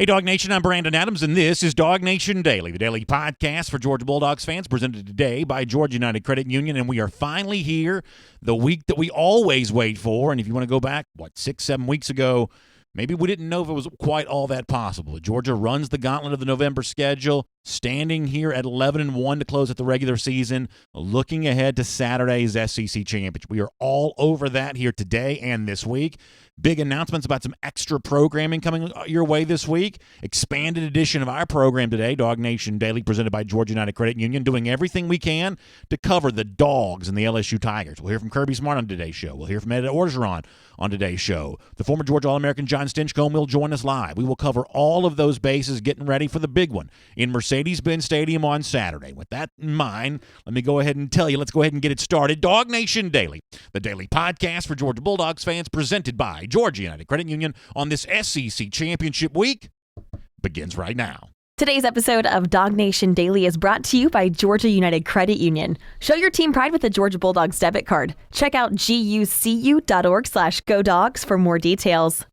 Hey, DawgNation, I'm Brandon Adams, and this is DawgNation Daily, the daily podcast for Georgia Bulldogs fans, presented today by Georgia United Credit Union, and we are finally here, the week that we always wait for, and if you want to go back, 6-7 weeks ago, maybe we didn't know if it was quite all that possible. Georgia runs the gauntlet of the November schedule, standing here at 11-1 to close at the regular season, looking ahead to Saturday's SEC Championship. We are all over that here today and this week. Big announcements about some extra programming coming your way this week. Expanded edition of our program today, DawgNation Daily, presented by Georgia United Credit Union, doing everything we can to cover the Dogs and the LSU Tigers. We'll hear from Kirby Smart on today's show. We'll hear from Ed Orgeron on today's show. The former Georgia All-American Jon Stinchcomb will join us live. We will cover all of those bases, getting ready for the big one in Mercedes-Benz Stadium on Saturday. With that in mind, let me go ahead and tell you, let's go ahead and get it started. DawgNation Daily, the daily podcast for Georgia Bulldogs fans, presented by Georgia United Credit Union on this SEC Championship week, begins right now. Today's episode of DawgNation Daily is brought to you by Georgia United Credit Union. Show your team pride with the Georgia Bulldogs debit card. Check out gucu.org/GoDogs for more details.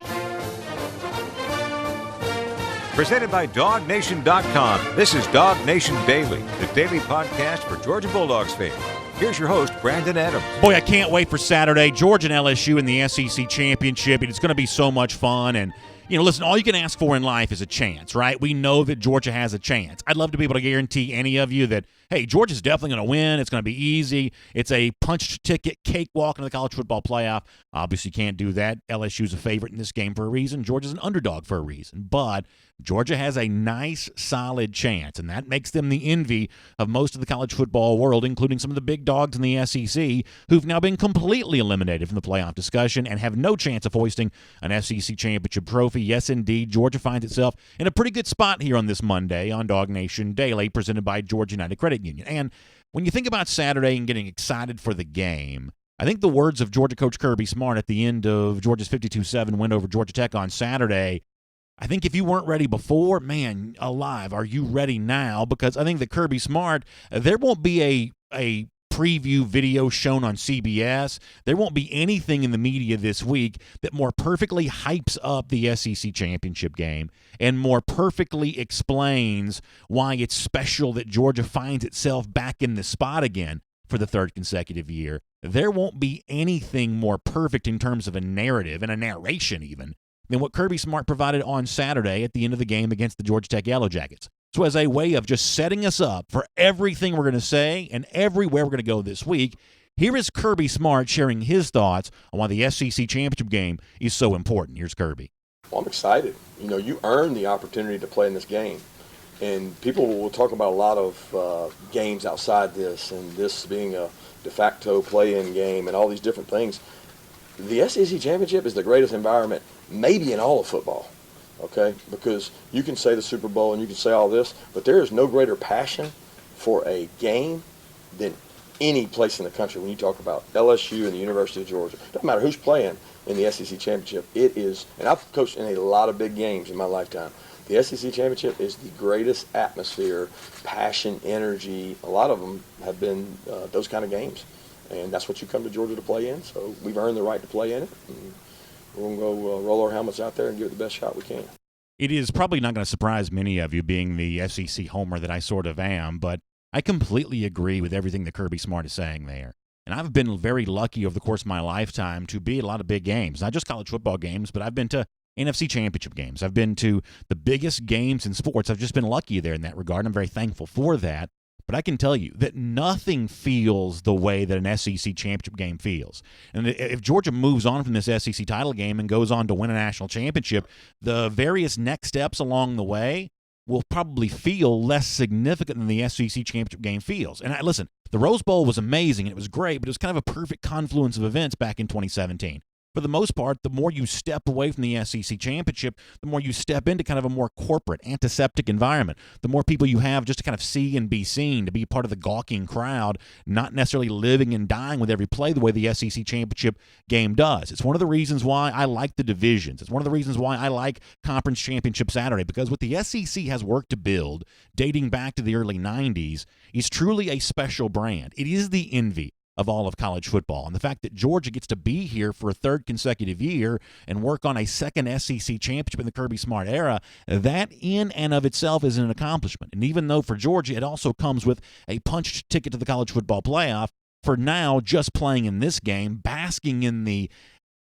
Presented by DawgNation.com. This is DawgNation Daily, the daily podcast for Georgia Bulldogs fans. Here's your host, Brandon Adams. Boy, I can't wait for Saturday. Georgia and LSU in the SEC Championship. It's going to be so much fun. And, listen, all you can ask for in life is a chance, right? We know that Georgia has a chance. I'd love to be able to guarantee any of you that, hey, Georgia's definitely going to win. It's going to be easy. It's a punched ticket cakewalk into the college football playoff. Obviously can't do that. LSU's a favorite in this game for a reason. Georgia's an underdog for a reason. But Georgia has a nice, solid chance, and that makes them the envy of most of the college football world, including some of the big dogs in the SEC, who've now been completely eliminated from the playoff discussion and have no chance of hoisting an SEC championship trophy. Yes, indeed, Georgia finds itself in a pretty good spot here on this Monday on DawgNation Daily, presented by Georgia United Credit Union. And when you think about Saturday and getting excited for the game, I think the words of Georgia coach Kirby Smart at the end of Georgia's 52-7 win over Georgia Tech on Saturday, I think if you weren't ready before, man, alive, are you ready now? Because I think that Kirby Smart, there won't be a preview video shown on CBS. There won't be anything in the media this week that more perfectly hypes up the SEC championship game and more perfectly explains why it's special that Georgia finds itself back in the spot again for the third consecutive year. There won't be anything more perfect in terms of a narrative and a narration even than what Kirby Smart provided on Saturday at the end of the game against the Georgia Tech Yellow Jackets. So as a way of just setting us up for everything we're going to say and everywhere we're going to go this week, here is Kirby Smart sharing his thoughts on why the SEC championship game is so important. Here's Kirby. Well, I'm excited. You earned the opportunity to play in this game. And people will talk about a lot of games outside this, and this being a de facto play-in game and all these different things. The SEC championship is the greatest environment maybe in all of football, okay? Because you can say the Super Bowl and you can say all this, but there is no greater passion for a game than any place in the country when you talk about LSU and the University of Georgia. Doesn't matter who's playing in the SEC championship. It is, and I've coached in a lot of big games in my lifetime. The SEC championship is the greatest atmosphere, passion, energy. A lot of them have been those kind of games. And that's what you come to Georgia to play in. So we've earned the right to play in it. And we're going to go roll our helmets out there and give it the best shot we can. It is probably not going to surprise many of you, being the SEC homer that I sort of am, but I completely agree with everything that Kirby Smart is saying there. And I've been very lucky over the course of my lifetime to be at a lot of big games, not just college football games, but I've been to NFC championship games. I've been to the biggest games in sports. I've just been lucky there in that regard. I'm very thankful for that. But I can tell you that nothing feels the way that an SEC championship game feels. And if Georgia moves on from this SEC title game and goes on to win a national championship, the various next steps along the way will probably feel less significant than the SEC championship game feels. And listen, the Rose Bowl was amazing and it was great, but it was kind of a perfect confluence of events back in 2017. For the most part, the more you step away from the SEC championship, the more you step into kind of a more corporate, antiseptic environment. The more people you have just to kind of see and be seen, to be part of the gawking crowd, not necessarily living and dying with every play the way the SEC championship game does. It's one of the reasons why I like the divisions. It's one of the reasons why I like Conference Championship Saturday, because what the SEC has worked to build, dating back to the early 90s, is truly a special brand. It is the envy of all of college football. And the fact that Georgia gets to be here for a third consecutive year and work on a second SEC championship in the Kirby Smart era, that in and of itself is an accomplishment. And even though for Georgia it also comes with a punched ticket to the college football playoff, for now, just playing in this game, basking in the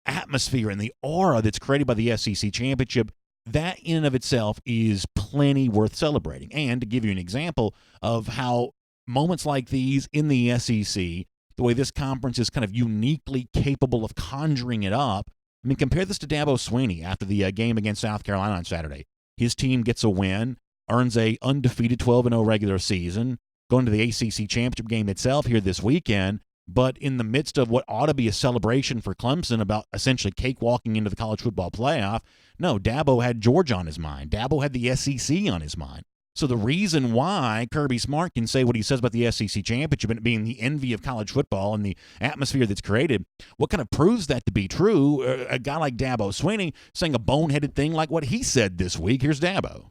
atmosphere and the aura that's created by the SEC championship, that in and of itself is plenty worth celebrating. And to give you an example of how moments like these in the SEC, the way this conference is kind of uniquely capable of conjuring it up, I mean, compare this to Dabo Swinney after the game against South Carolina on Saturday. His team gets a win, earns a undefeated 12-0 regular season, going to the ACC championship game itself here this weekend, but in the midst of what ought to be a celebration for Clemson about essentially cakewalking into the college football playoff, no, Dabo had Georgia on his mind. Dabo had the SEC on his mind. So the reason why Kirby Smart can say what he says about the SEC championship and it being the envy of college football and the atmosphere that's created, what kind of proves that to be true? A guy like Dabo Swinney saying a boneheaded thing like what he said this week. Here's Dabo.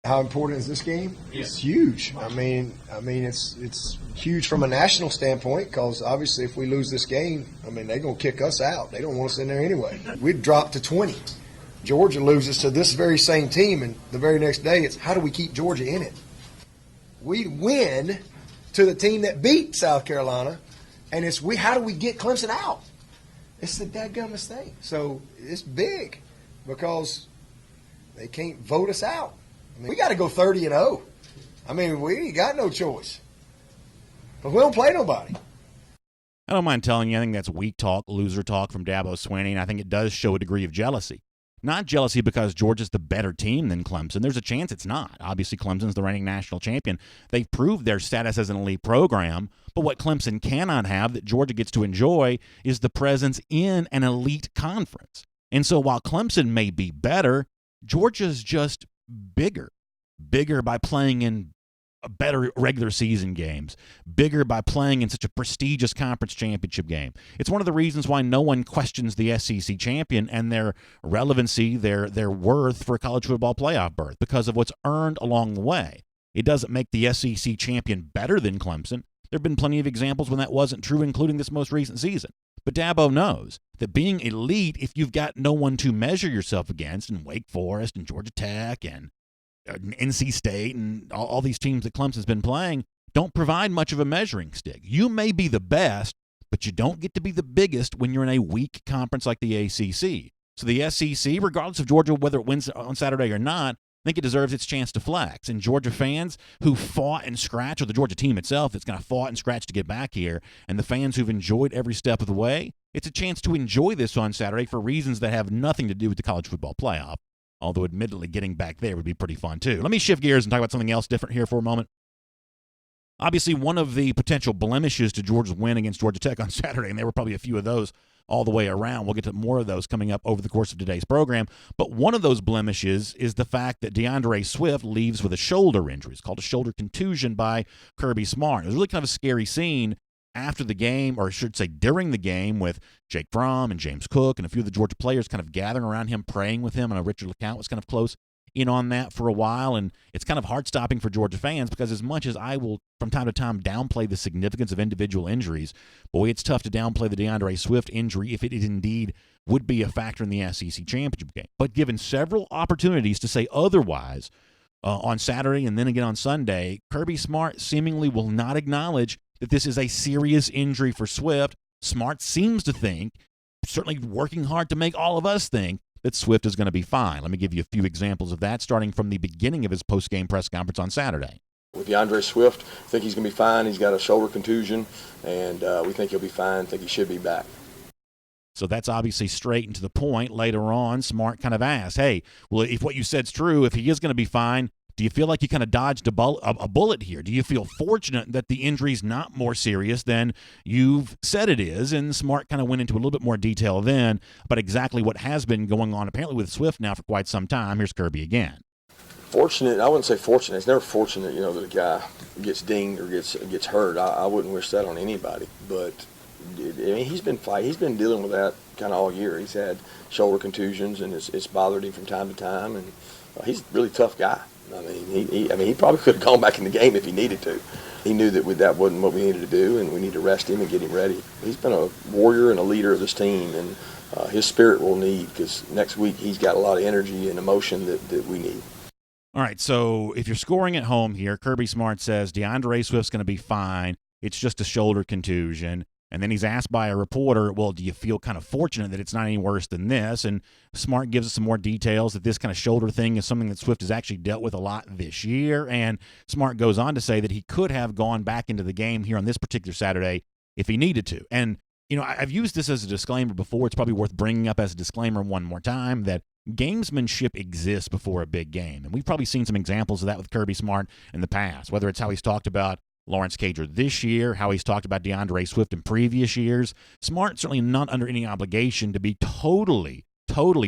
How important is this game? It's huge. I mean, it's huge from a national standpoint because obviously if we lose this game, I mean, they're going to kick us out. They don't want us in there anyway. We'd drop to 20. Georgia loses to this very same team, and the very next day it's how do we keep Georgia in it? We win to the team that beat South Carolina, and it's how do we get Clemson out? It's the dadgummest thing. So it's big because they can't vote us out. I mean, we got to go 30-0. I mean, we ain't got no choice. But we don't play nobody. I don't mind telling you, I think that's weak talk, loser talk from Dabo Swinney, and I think it does show a degree of jealousy. Not jealousy because Georgia's the better team than Clemson. There's a chance it's not. Obviously, Clemson's the reigning national champion. They've proved their status as an elite program, but what Clemson cannot have that Georgia gets to enjoy is the presence in an elite conference. And so while Clemson may be better, Georgia's just bigger by playing in better regular season games, bigger by playing in such a prestigious conference championship game. It's one of the reasons why no one questions the SEC champion and their relevancy, their worth for a college football playoff berth because of what's earned along the way. It doesn't make the SEC champion better than Clemson. There have been plenty of examples when that wasn't true, including this most recent season. But Dabo knows that being elite, if you've got no one to measure yourself against, in Wake Forest and Georgia Tech and NC State and all these teams that Clemson's been playing, don't provide much of a measuring stick. You may be the best, but you don't get to be the biggest when you're in a weak conference like the ACC. So the SEC, regardless of Georgia, whether it wins on Saturday or not, I think it deserves its chance to flex. And Georgia fans who fought and scratched, or the Georgia team itself that's going to fought and scratch to get back here, and the fans who've enjoyed every step of the way, it's a chance to enjoy this on Saturday for reasons that have nothing to do with the college football playoff. Although, admittedly, getting back there would be pretty fun, too. Let me shift gears and talk about something else different here for a moment. Obviously, one of the potential blemishes to Georgia's win against Georgia Tech on Saturday, and there were probably a few of those all the way around. We'll get to more of those coming up over the course of today's program. But one of those blemishes is the fact that DeAndre Swift leaves with a shoulder injury. It's called a shoulder contusion by Kirby Smart. It was really kind of a scary scene after the game, or I should say during the game, with Jake Fromm and James Cook and a few of the Georgia players kind of gathering around him, praying with him. And Richard LeCount was kind of close in on that for a while. And it's kind of heart-stopping for Georgia fans because as much as I will from time to time downplay the significance of individual injuries, boy, it's tough to downplay the DeAndre Swift injury if it indeed would be a factor in the SEC championship game. But given several opportunities to say otherwise on Saturday and then again on Sunday, Kirby Smart seemingly will not acknowledge that this is a serious injury for Swift. Smart seems to think, certainly working hard to make all of us think, that Swift is going to be fine. Let me give you a few examples of that, starting from the beginning of his post-game press conference on Saturday. With DeAndre Swift, I think he's going to be fine. He's got a shoulder contusion, and we think he'll be fine. I think he should be back. So that's obviously straight and to the point. Later on, Smart kind of asked, hey, well, if what you said's true, if he is going to be fine, do you feel like you kind of dodged a bullet here? Do you feel fortunate that the injury's not more serious than you've said it is? And Smart kind of went into a little bit more detail then about exactly what has been going on apparently with Swift now for quite some time. Here's Kirby again. Fortunate, I wouldn't say fortunate. It's never fortunate, that a guy gets dinged or gets hurt. I wouldn't wish that on anybody. But he's been dealing with that kind of all year. He's had shoulder contusions, and it's bothered him from time to time. And he's a really tough guy. He probably could have gone back in the game if he needed to. he knew that that wasn't what we needed to do, and we need to rest him and get him ready. He's been a warrior and a leader of this team, and his spirit will need, because next week he's got a lot of energy and emotion that we need. All right, so if you're scoring at home here, Kirby Smart says DeAndre Swift's going to be fine. It's just a shoulder contusion. And then he's asked by a reporter, well, do you feel kind of fortunate that it's not any worse than this? And Smart gives us some more details that this kind of shoulder thing is something that Swift has actually dealt with a lot this year. And Smart goes on to say that he could have gone back into the game here on this particular Saturday if he needed to. And, you know, I've used this as a disclaimer before. It's probably worth bringing up as a disclaimer one more time that gamesmanship exists before a big game. And we've probably seen some examples of that with Kirby Smart in the past, whether it's how he's talked about Lawrence Cager this year, how he's talked about DeAndre Swift in previous years. Smart certainly not under any obligation to be totally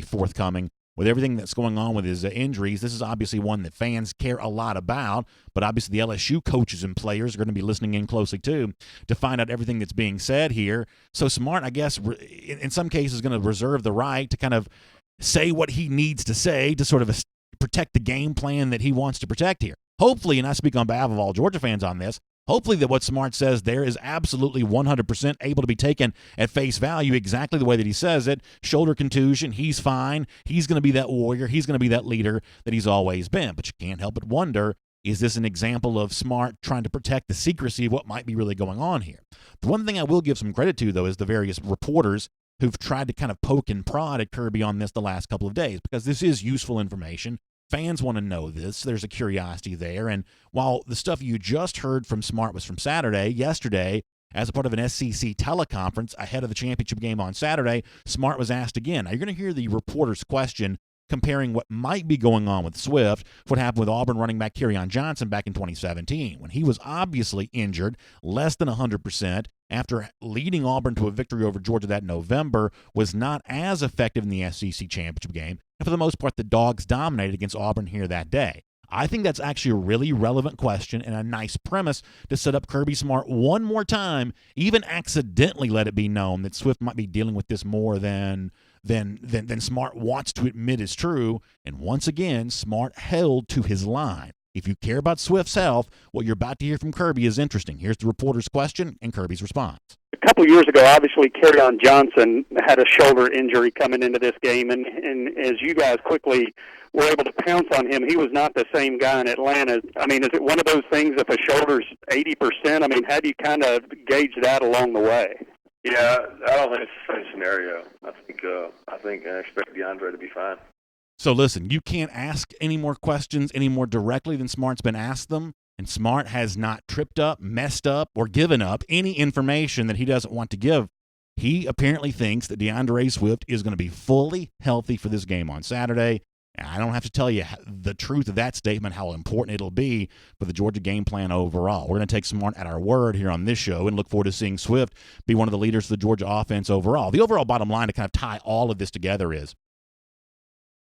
forthcoming with everything that's going on with his injuries. This is obviously one that fans care a lot about, but obviously the LSU coaches and players are going to be listening in closely too to find out everything that's being said here. So Smart, I guess, in some cases is going to reserve the right to kind of say what he needs to say to sort of protect the game plan that he wants to protect here. Hopefully, and I speak on behalf of all Georgia fans on this, hopefully that what Smart says there is absolutely 100% able to be taken at face value exactly the way that he says it. Shoulder contusion, he's fine. He's going to be that warrior. He's going to be that leader that he's always been. But you can't help but wonder, is this an example of Smart trying to protect the secrecy of what might be really going on here? The one thing I will give some credit to, though, is the various reporters who've tried to kind of poke and prod at Kirby on this the last couple of days, because this is useful information. Fans want to know this. There's a curiosity there. And while the stuff you just heard from Smart was from yesterday, as a part of an SEC teleconference ahead of the championship game on Saturday, Smart was asked again. Now, you're going to hear the reporter's question comparing what might be going on with Swift, what happened with Auburn running back Kerryon Johnson back in 2017, when he was obviously injured, less than 100%, after leading Auburn to a victory over Georgia that November, was not as effective in the SEC championship game. And for the most part, the Dogs dominated against Auburn here that day. I think that's actually a really relevant question and a nice premise to set up Kirby Smart one more time, even accidentally let it be known that Swift might be dealing with this more than Smart wants to admit is true. And once again, Smart held to his line. If you care about Swift's health, what you're about to hear from Kirby is interesting. Here's the reporter's question and Kirby's response. A couple years ago, obviously, Kerryon Johnson had a shoulder injury coming into this game, and as you guys quickly were able to pounce on him, he was not the same guy in Atlanta. I mean, is it one of those things if a shoulder's 80%? I mean, how do you kind of gauge that along the way? Yeah, I don't think it's the same scenario. I expect DeAndre to be fine. So listen, you can't ask any more questions any more directly than Smart's been asked them, and Smart has not tripped up, messed up, or given up any information that he doesn't want to give. He apparently thinks that DeAndre Swift is going to be fully healthy for this game on Saturday. And I don't have to tell you the truth of that statement, how important it'll be for the Georgia game plan overall. We're going to take Smart at our word here on this show and look forward to seeing Swift be one of the leaders of the Georgia offense overall. The overall bottom line to kind of tie all of this together is,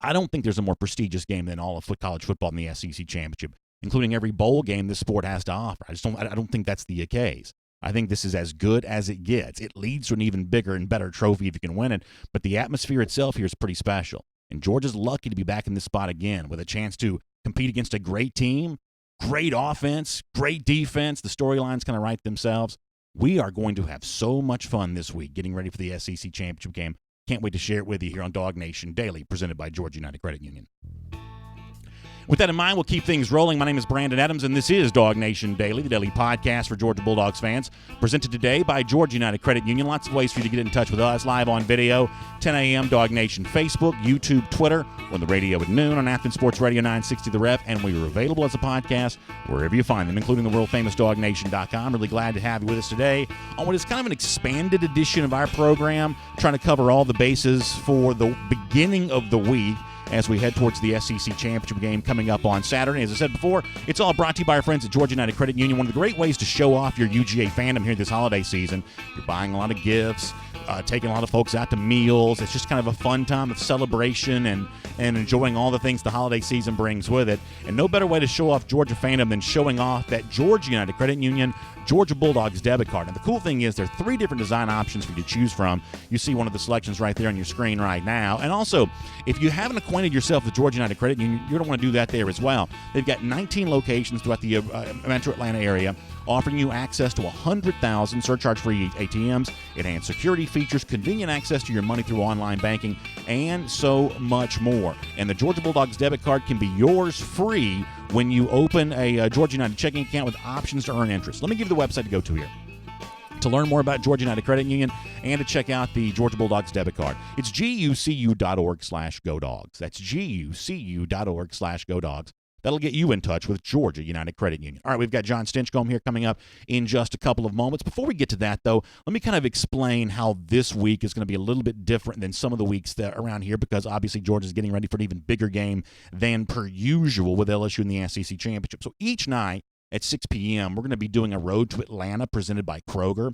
I don't think there's a more prestigious game than all of college football in the SEC championship, including every bowl game this sport has to offer. I don't think that's the case. I think this is as good as it gets. It leads to an even bigger and better trophy if you can win it, but the atmosphere itself here is pretty special. And Georgia's lucky to be back in this spot again with a chance to compete against a great team, great offense, great defense. The storylines kind of write themselves. We are going to have so much fun this week getting ready for the SEC championship game. Can't wait to share it with you here on DawgNation Daily, presented by Georgia United Credit Union. With that in mind, we'll keep things rolling. My name is Brandon Adams, and this is DawgNation Daily, the daily podcast for Georgia Bulldogs fans, presented today by Georgia United Credit Union. Lots of ways for you to get in touch with us, live on video, 10 a.m., DawgNation Facebook, YouTube, Twitter, on the radio at noon on Athens Sports Radio 960 The Ref, and we are available as a podcast wherever you find them, including the world-famous DawgNation.com. Really glad to have you with us today on what is kind of an expanded edition of our program, trying to cover all the bases for the beginning of the week as we head towards the SEC championship game coming up on Saturday. As I said before, it's all brought to you by our friends at Georgia United Credit Union. One of the great ways to show off your UGA fandom here this holiday season. You're buying a lot of gifts, taking a lot of folks out to meals. It's just kind of a fun time of celebration and enjoying all the things the holiday season brings with it. And no better way to show off Georgia fandom than showing off that Georgia United Credit Union Georgia Bulldogs debit card. And the cool thing is there are 3 different design options for you to choose from. You see one of the selections right there on your screen right now. And also, if you have an acquaintance acquainted yourself with Georgia United Credit Union, you're going to want to do that there as well. They've got 19 locations throughout the metro Atlanta area, offering you access to 100,000 surcharge-free ATMs, enhanced security features, convenient access to your money through online banking, and so much more. And the Georgia Bulldogs debit card can be yours free when you open a Georgia United checking account with options to earn interest. Let me give you the website to go to here to learn more about Georgia United Credit Union and to check out the Georgia Bulldogs debit card. It's gucu.org/GoDogs. That's gucu.org/GoDogs. That'll get you in touch with Georgia United Credit Union. All right, we've got Jon Stinchcomb here coming up in just a couple of moments. Before we get to that, though, let me kind of explain how this week is going to be a little bit different than some of the weeks that around here, because obviously Georgia's getting ready for an even bigger game than per usual with LSU in the SEC Championship. So each night at 6 p.m., we're going to be doing a Road to Atlanta presented by Kroger,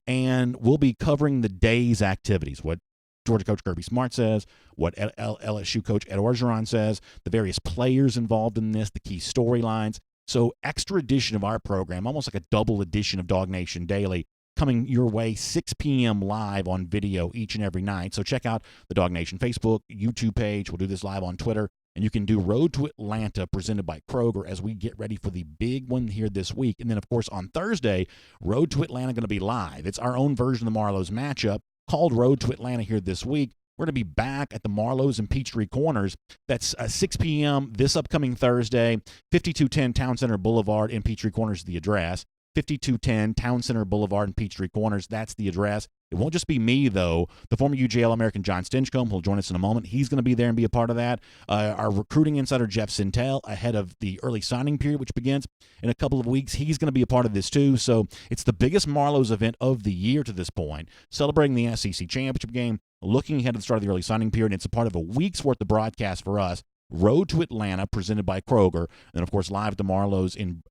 and we'll be covering the day's activities, what Georgia coach Kirby Smart says, what LSU coach Ed Orgeron says, the various players involved in this, the key storylines. So extra edition of our program, almost like a double edition of DawgNation Daily, coming your way 6 p.m. live on video each and every night. So check out the DawgNation Facebook, YouTube page. We'll do this live on Twitter. And you can do Road to Atlanta presented by Kroger as we get ready for the big one here this week. And then, of course, on Thursday, Road to Atlanta going to be live. It's our own version of the Marlows matchup called Road to Atlanta here this week. We're going to be back at the Marlows and Peachtree Corners. That's 6 p.m. this upcoming Thursday, 5210 Town Center Boulevard in Peachtree Corners is the address. 5210 Town Center Boulevard in Peachtree Corners, that's the address. It won't just be me, though. The former UJL American Jon Stinchcomb will join us in a moment. He's going to be there and be a part of that. Our recruiting insider, Jeff Sintel, ahead of the early signing period, which begins in a couple of weeks, he's going to be a part of this, too. So it's the biggest Marlows event of the year to this point, celebrating the SEC Championship game, looking ahead to the start of the early signing period. And it's a part of a week's worth of broadcast for us. Road to Atlanta, presented by Kroger, and, of course, live at the Marlows in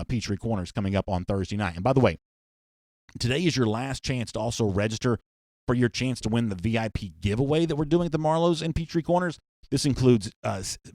Peachtree Corners coming up on Thursday night. And, by the way, today is your last chance to also register for your chance to win the VIP giveaway that we're doing at the Marlows in Peachtree Corners. This includes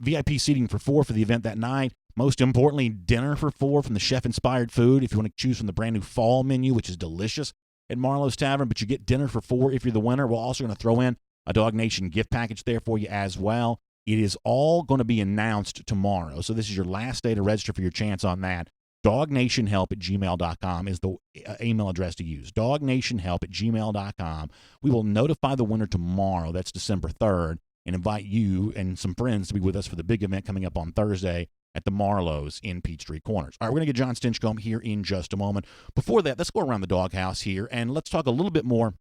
VIP seating for 4 for the event that night. Most importantly, dinner for 4 from the chef-inspired food if you want to choose from the brand-new fall menu, which is delicious at Marlows Tavern. But you get dinner for 4 if you're the winner. We're also going to throw in a DawgNation gift package there for you as well. It is all going to be announced tomorrow. So this is your last day to register for your chance on that. DawgNationHelp@gmail.com is the email address to use. DawgNationHelp@gmail.com. We will notify the winner tomorrow. That's December 3rd, and invite you and some friends to be with us for the big event coming up on Thursday at the Marlows in Peachtree Corners. All right, we're going to get Jon Stinchcomb here in just a moment. Before that, let's go around the doghouse here, and let's talk a little bit more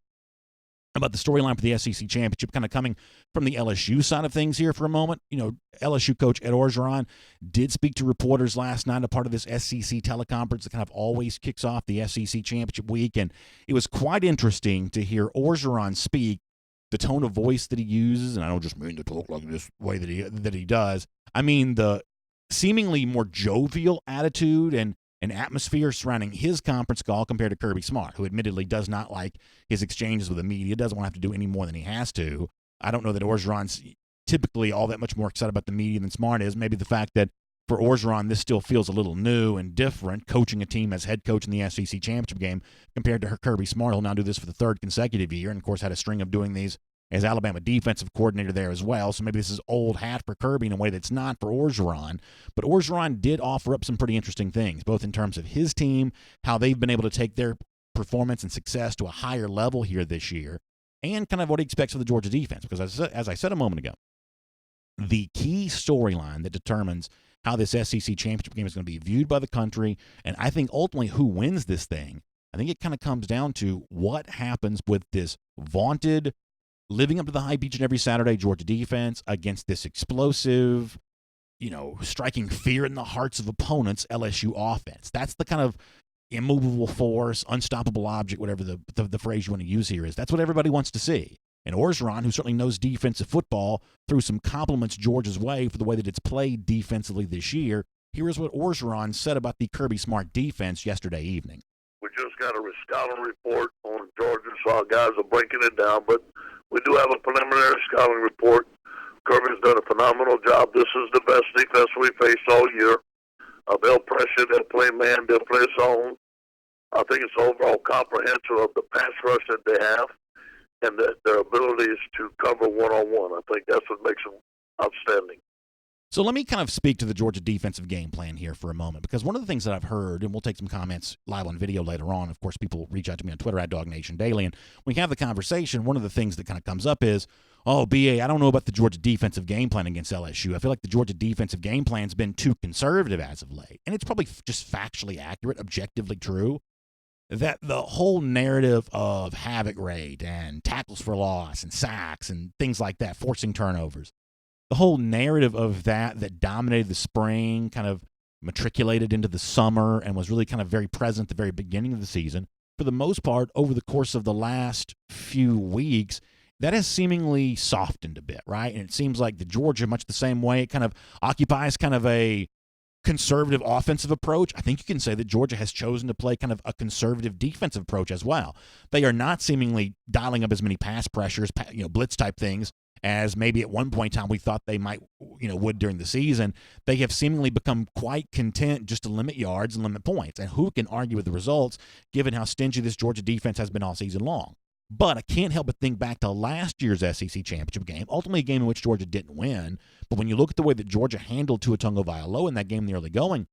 about the storyline for the SEC Championship, kind of coming from the LSU side of things here for a moment. You know, LSU coach Ed Orgeron did speak to reporters last night, a part of this SEC teleconference that kind of always kicks off the SEC Championship week, and it was quite interesting to hear Orgeron speak, the tone of voice that he uses, and I don't just mean to talk like this way that he does. I mean the seemingly more jovial attitude and atmosphere surrounding his conference call compared to Kirby Smart, who admittedly does not like his exchanges with the media, doesn't want to have to do any more than he has to. I don't know that Orgeron's typically all that much more excited about the media than Smart is. Maybe the fact that for Orgeron, this still feels a little new and different, coaching a team as head coach in the SEC Championship game compared to Kirby Smart. He'll now do this for the 3rd consecutive year, and, of course, had a string of doing these as Alabama defensive coordinator there as well. So maybe this is old hat for Kirby in a way that's not for Orgeron. But Orgeron did offer up some pretty interesting things, both in terms of his team, how they've been able to take their performance and success to a higher level here this year, and kind of what he expects of the Georgia defense. Because as I said a moment ago, the key storyline that determines how this SEC championship game is going to be viewed by the country, and I think ultimately who wins this thing, I think it kind of comes down to what happens with this vaunted, living up to the hype each and every Saturday Georgia defense against this explosive, striking fear in the hearts of opponents LSU offense. That's the kind of immovable force, unstoppable object, whatever the phrase you want to use here is. That's what everybody wants to see. And Orgeron, who certainly knows defensive football, threw some compliments Georgia's way for the way that it's played defensively this year. Here is what Orgeron said about the Kirby Smart defense yesterday evening. We just got a scouting report on Georgia, so our guys are breaking it down, but we do have a preliminary scouting report. Kirby's done a phenomenal job. This is the best defense we faced all year. They'll pressure, they'll play man, they'll play zone. I think it's overall comprehensive of the pass rush that they have and their abilities to cover one-on-one. I think that's what makes them outstanding. So let me kind of speak to the Georgia defensive game plan here for a moment, because one of the things that I've heard, and we'll take some comments live on video later on. Of course, people reach out to me on Twitter at DawgNation Daily, and when we have the conversation, one of the things that kind of comes up is, oh, BA, I don't know about the Georgia defensive game plan against LSU. I feel like the Georgia defensive game plan's been too conservative as of late. And it's probably just factually accurate, objectively true, that the whole narrative of havoc rate and tackles for loss and sacks and things like that, forcing turnovers, the whole narrative of that dominated the spring, kind of matriculated into the summer, and was really kind of very present at the very beginning of the season, for the most part, over the course of the last few weeks, that has seemingly softened a bit, right? And it seems like the Georgia, much the same way, it kind of occupies kind of a conservative offensive approach. I think you can say that Georgia has chosen to play kind of a conservative defensive approach as well. They are not seemingly dialing up as many pass pressures, blitz type things, as maybe at one point in time we thought they might, would during the season. They have seemingly become quite content just to limit yards and limit points. And who can argue with the results, given how stingy this Georgia defense has been all season long? But I can't help but think back to last year's SEC championship game, ultimately a game in which Georgia didn't win. But when you look at the way that Georgia handled Tua Tagovailoa in that game in the early going,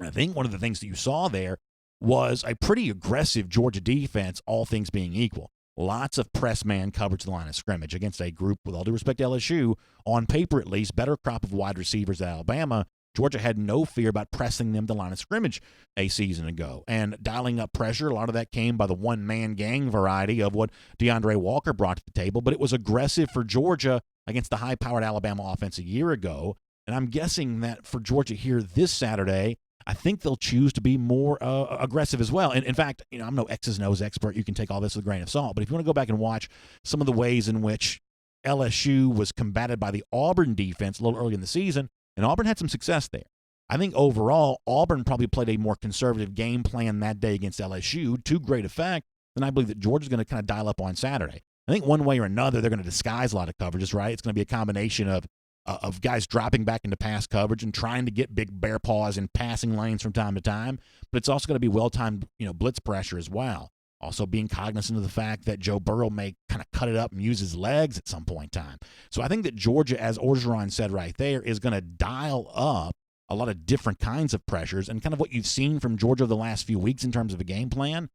I think one of the things that you saw there was a pretty aggressive Georgia defense, all things being equal. Lots of press man coverage to the line of scrimmage against a group, with all due respect to LSU, on paper at least, better crop of wide receivers than Alabama. Georgia had no fear about pressing them to the line of scrimmage a season ago and dialing up pressure. A lot of that came by the one-man gang variety of what DeAndre Walker brought to the table, but it was aggressive for Georgia against the high-powered Alabama offense a year ago. And I'm guessing that for Georgia here this Saturday, I think they'll choose to be more aggressive as well. And in fact, I'm no X's and O's expert. You can take all this with a grain of salt. But if you want to go back and watch some of the ways in which LSU was combated by the Auburn defense a little early in the season, and Auburn had some success there. I think overall, Auburn probably played a more conservative game plan that day against LSU to great effect than I believe that Georgia's going to kind of dial up on Saturday. I think one way or another, they're going to disguise a lot of coverages, right? It's going to be a combination of guys dropping back into pass coverage and trying to get big bear paws in passing lanes from time to time. But it's also going to be well-timed, blitz pressure as well. Also being cognizant of the fact that Joe Burrow may kind of cut it up and use his legs at some point in time. So I think that Georgia, as Orgeron said right there, is going to dial up a lot of different kinds of pressures. And kind of what you've seen from Georgia the last few weeks in terms of a game plan,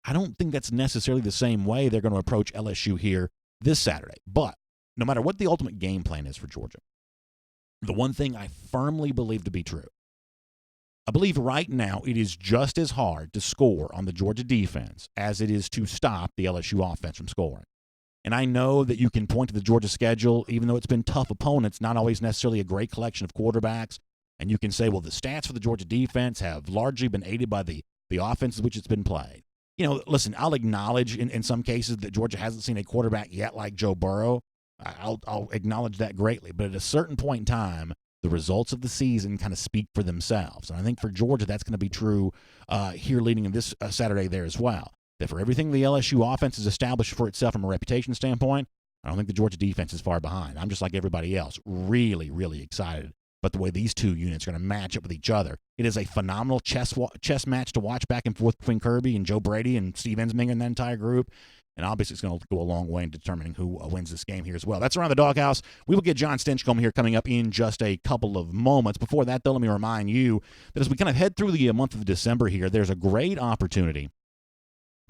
I don't think that's necessarily the same way they're going to approach LSU here this Saturday. But no matter what the ultimate game plan is for Georgia, the one thing I firmly believe to be true, I believe right now it is just as hard to score on the Georgia defense as it is to stop the LSU offense from scoring. And I know that you can point to the Georgia schedule, even though it's been tough opponents, not always necessarily a great collection of quarterbacks, and you can say, well, the stats for the Georgia defense have largely been aided by the offenses which it's been played. Listen, I'll acknowledge in some cases that Georgia hasn't seen a quarterback yet like Joe Burrow. I'll acknowledge that greatly. But at a certain point in time, the results of the season kind of speak for themselves. And I think for Georgia, that's going to be true here leading in this Saturday there as well. That for everything the LSU offense has established for itself from a reputation standpoint, I don't think the Georgia defense is far behind. I'm just like everybody else, really, really excited about the way these two units are going to match up with each other. It is a phenomenal chess match to watch back and forth between Kirby and Joe Brady and Steve Ensminger and that entire group. And obviously, it's going to go a long way in determining who wins this game here as well. That's Around the Doghouse. We will get Jon Stinchcomb here coming up in just a couple of moments. Before that, though, let me remind you that as we kind of head through the month of December here, there's a great opportunity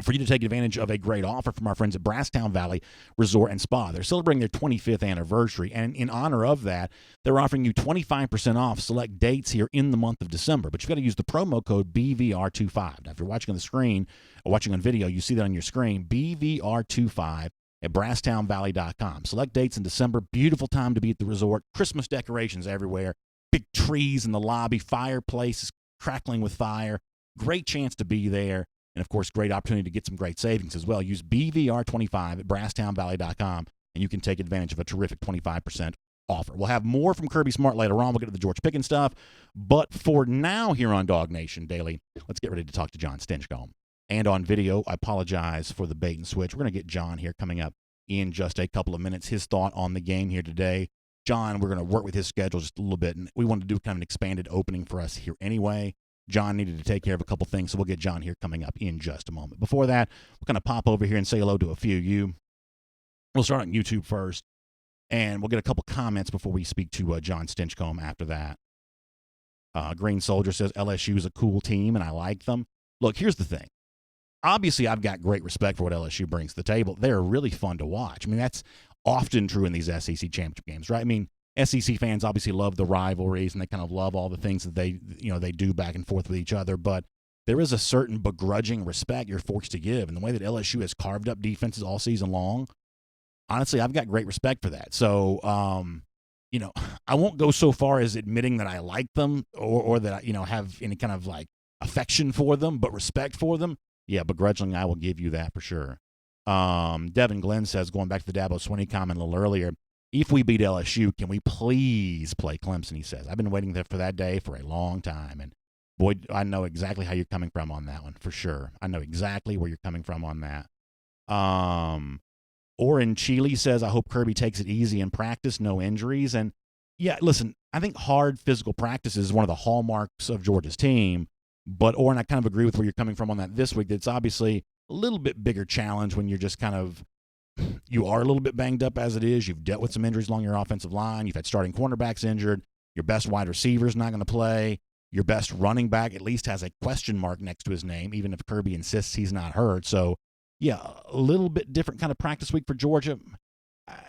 for you to take advantage of a great offer from our friends at Brasstown Valley Resort and Spa. They're celebrating their 25th anniversary, and in honor of that, they're offering you 25% off select dates here in the month of December. But you've got to use the promo code BVR25. Now, if you're watching on the screen or watching on video, you see that on your screen, BVR25 at BrasstownValley.com. Select dates in December. Beautiful time to be at the resort. Christmas decorations everywhere. Big trees in the lobby. Fireplaces crackling with fire. Great chance to be there. And, of course, great opportunity to get some great savings as well. Use BVR25 at BrasstownValley.com, and you can take advantage of a terrific 25% offer. We'll have more from Kirby Smart later on. We'll get to the George Pickens stuff. But for now here on DawgNation Daily, let's get ready to talk to Jon Stinchcomb. And on video, I apologize for the bait and switch. We're going to get Jon here coming up in just a couple of minutes. His thought on the game here today. Jon, we're going to work with his schedule just a little bit, and we wanted to do kind of an expanded opening for us here anyway. Jon needed to take care of a couple things, so we'll get Jon here coming up in just a moment. Before that, we'll kind of pop over here and say hello to a few of you. We'll start on YouTube first. And we'll get a couple comments before we speak to Jon Stinchcomb after that. Green Soldier says LSU is a cool team, and I like them. Look, here's the thing. Obviously, I've got great respect for what LSU brings to the table. They're really fun to watch. I mean, that's often true in these SEC championship games, right? I mean, SEC fans obviously love the rivalries, and they kind of love all the things that they do back and forth with each other. But there is a certain begrudging respect you're forced to give. And the way that LSU has carved up defenses all season long, honestly, I've got great respect for that. So, I won't go so far as admitting that I like them or that I, have any kind of like affection for them, but respect for them. Yeah, begrudgingly, I will give you that for sure. Devin Glenn says, going back to the Dabo Swinney comment a little earlier, if we beat LSU, can we please play Clemson, he says. I've been waiting for that day for a long time. And, boy, I know exactly how you're coming from on that one, for sure. I know exactly where you're coming from on that. Oren Chile says, I hope Kirby takes it easy in practice, no injuries. And, yeah, listen, I think hard physical practice is one of the hallmarks of Georgia's team. But, Oren, I kind of agree with where you're coming from on that this week. It's obviously a little bit bigger challenge when you're just kind of – you are a little bit banged up as it is. You've dealt with some injuries along your offensive line. You've had starting cornerbacks injured. Your best wide receiver's not going to play. Your best running back at least has a question mark next to his name, even if Kirby insists he's not hurt. So, yeah, a little bit different kind of practice week for Georgia.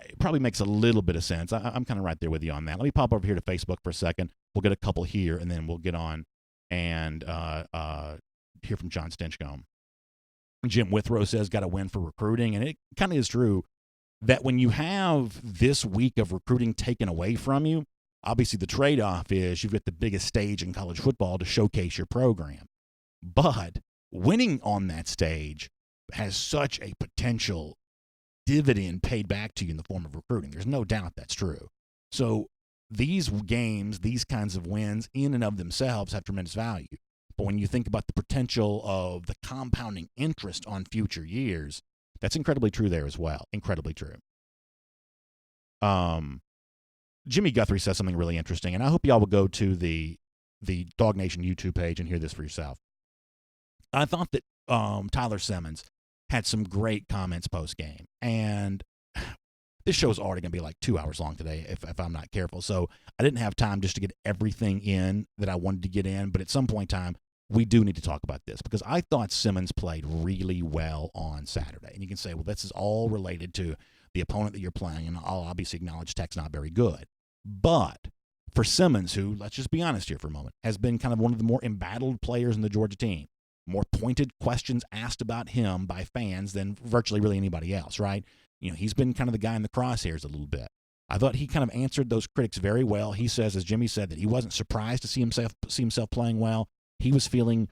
It probably makes a little bit of sense. I'm kind of right there with you on that. Let me pop over here to Facebook for a second. We'll get a couple here, and then we'll get on and hear from Jon Stinchcomb. Jim Withrow says, got a win for recruiting. And it kind of is true that when you have this week of recruiting taken away from you, obviously the trade-off is you've got the biggest stage in college football to showcase your program. But winning on that stage has such a potential dividend paid back to you in the form of recruiting. There's no doubt that's true. So these games, these kinds of wins in and of themselves have tremendous value. But when you think about the potential of the compounding interest on future years, that's incredibly true there as well. Incredibly true. Jimmy Guthrie says something really interesting, and I hope y'all will go to the DawgNation YouTube page and hear this for yourself. I thought that Tyler Simmons had some great comments post-game, and this show is already going to be like 2 hours long today if I'm not careful. So I didn't have time just to get everything in that I wanted to get in, but at some point in time, we do need to talk about this because I thought Simmons played really well on Saturday. And you can say, well, this is all related to the opponent that you're playing, and I'll obviously acknowledge Tech's not very good. But for Simmons, who, let's just be honest here for a moment, has been kind of one of the more embattled players in the Georgia team, more pointed questions asked about him by fans than virtually really anybody else, right? He's been kind of the guy in the crosshairs a little bit. I thought he kind of answered those critics very well. He says, as Jimmy said, that he wasn't surprised to see himself playing well. He was feeling,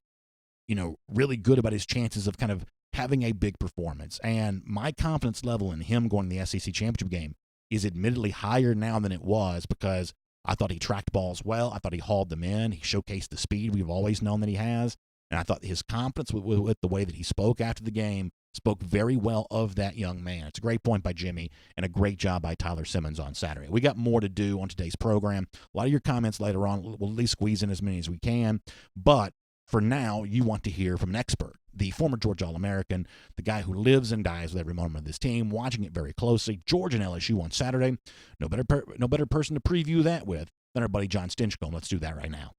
really good about his chances of kind of having a big performance. And my confidence level in him going to the SEC championship game is admittedly higher now than it was because I thought he tracked balls well. I thought he hauled them in. He showcased the speed we've always known that he has. And I thought his confidence with the way that he spoke after the game spoke very well of that young man. It's a great point by Jimmy and a great job by Tyler Simmons on Saturday. We got more to do on today's program. A lot of your comments later on. We'll at least squeeze in as many as we can. But for now, you want to hear from an expert, the former Georgia All-American, the guy who lives and dies with every moment of this team, watching it very closely. Georgia and LSU on Saturday. No better person to preview that with than our buddy Jon Stinchcomb. Let's do that right now.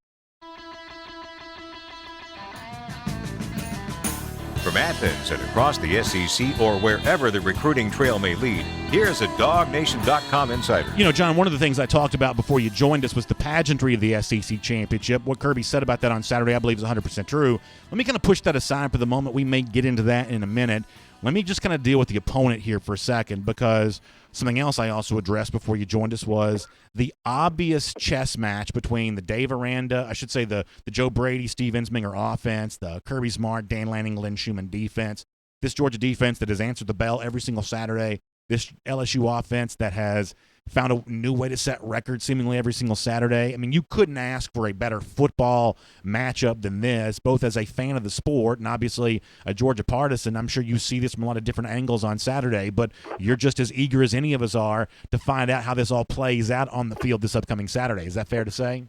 From Athens and across the SEC or wherever the recruiting trail may lead, here's a DawgNation.com insider. John, one of the things I talked about before you joined us was the pageantry of the SEC championship. What Kirby said about that on Saturday, I believe, is 100% true. Let me kind of push that aside for the moment. We may get into that in a minute. Let me just kind of deal with the opponent here for a second, because something else I also addressed before you joined us was the obvious chess match between the Dave Aranda, I should say the Joe Brady, Steve Ensminger offense, the Kirby Smart, Dan Lanning, Lynn Schumann defense, this Georgia defense that has answered the bell every single Saturday, this LSU offense that has found a new way to set records seemingly every single Saturday. I mean, you couldn't ask for a better football matchup than this, both as a fan of the sport and obviously a Georgia partisan. I'm sure you see this from a lot of different angles on Saturday, but you're just as eager as any of us are to find out how this all plays out on the field this upcoming Saturday. Is that fair to say?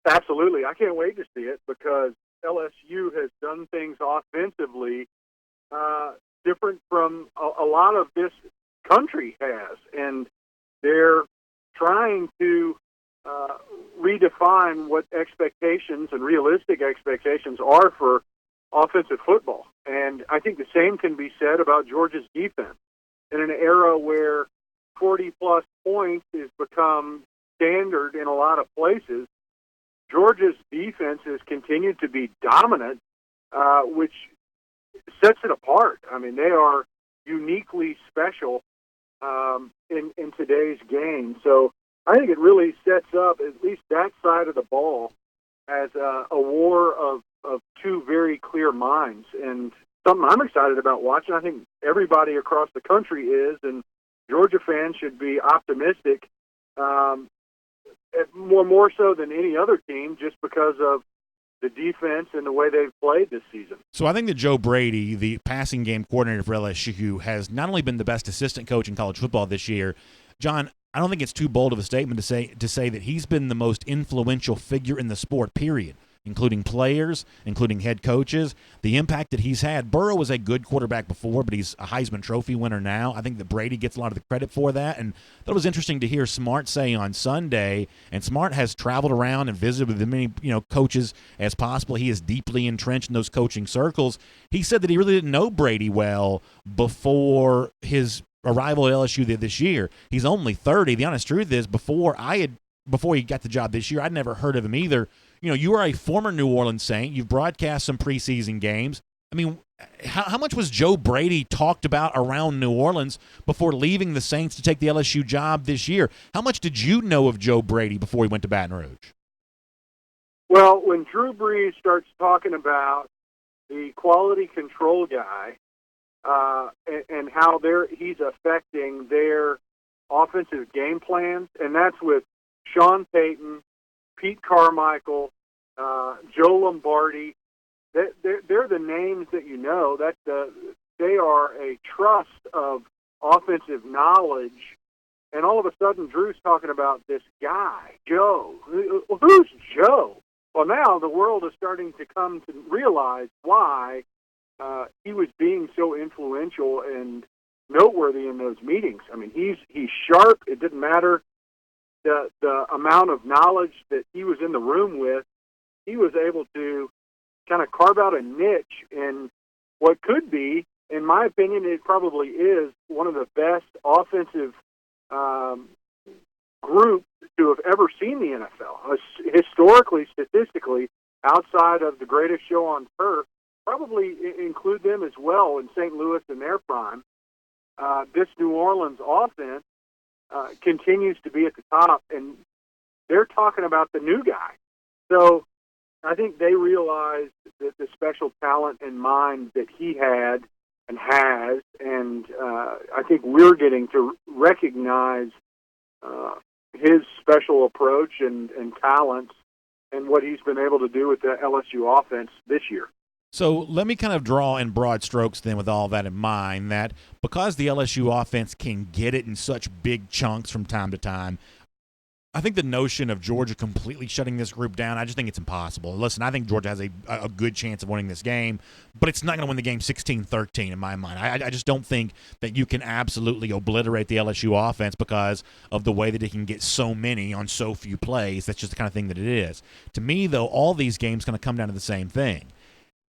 Absolutely. I can't wait to see it because LSU has done things offensively different from a lot of this country has. And they're trying to redefine what expectations and realistic expectations are for offensive football. And I think the same can be said about Georgia's defense. In an era where 40-plus points has become standard in a lot of places, Georgia's defense has continued to be dominant, which sets it apart. I mean, they are uniquely special in today's game. So I think it really sets up at least that side of the ball as a war of two very clear minds, and something I'm excited about watching. I think everybody across the country is, and Georgia fans should be optimistic, more so than any other team, just because of the defense and the way they've played this season. So I think that Joe Brady, the passing game coordinator for LSU, has not only been the best assistant coach in college football this year, John, I don't think it's too bold of a statement to say that he's been the most influential figure in the sport, period, including players, including head coaches, the impact that he's had. Burrow was a good quarterback before, but he's a Heisman Trophy winner now. I think that Brady gets a lot of the credit for that. And that was interesting to hear Smart say on Sunday, and Smart has traveled around and visited with as many coaches as possible. He is deeply entrenched in those coaching circles. He said that he really didn't know Brady well before his arrival at LSU this year. He's only 30. The honest truth is, before he got the job this year, I'd never heard of him either. You are a former New Orleans Saint. You've broadcast some preseason games. I mean, how much was Joe Brady talked about around New Orleans before leaving the Saints to take the LSU job this year? How much did you know of Joe Brady before he went to Baton Rouge? Well, when Drew Brees starts talking about the quality control guy and how he's affecting their offensive game plans, and that's with Sean Payton, Pete Carmichael, Joe Lombardi. They're the names that you know. They are a trust of offensive knowledge. And all of a sudden, Drew's talking about this guy, Joe. Who's Joe? Well, now the world is starting to come to realize why he was being so influential and noteworthy in those meetings. I mean, he's sharp. It didn't matter the amount of knowledge that he was in the room with. He was able to kind of carve out a niche in what could be, in my opinion, it probably is one of the best offensive groups to have ever seen the NFL. Historically, statistically, outside of the greatest show on turf, probably include them as well in St. Louis in their prime. This New Orleans offense continues to be at the top, and they're talking about the new guy. So I think they realized that the special talent and mind that he had and has, and I think we're getting to recognize his special approach and talents and what he's been able to do with the LSU offense this year. So let me kind of draw in broad strokes then, with all that in mind, that because the LSU offense can get it in such big chunks from time to time, I think the notion of Georgia completely shutting this group down, I just think it's impossible. Listen, I think Georgia has a good chance of winning this game, but it's not going to win the game 16-13 in my mind. I just don't think that you can absolutely obliterate the LSU offense because of the way that it can get so many on so few plays. That's just the kind of thing that it is. To me, though, all these games are going to come down to the same thing.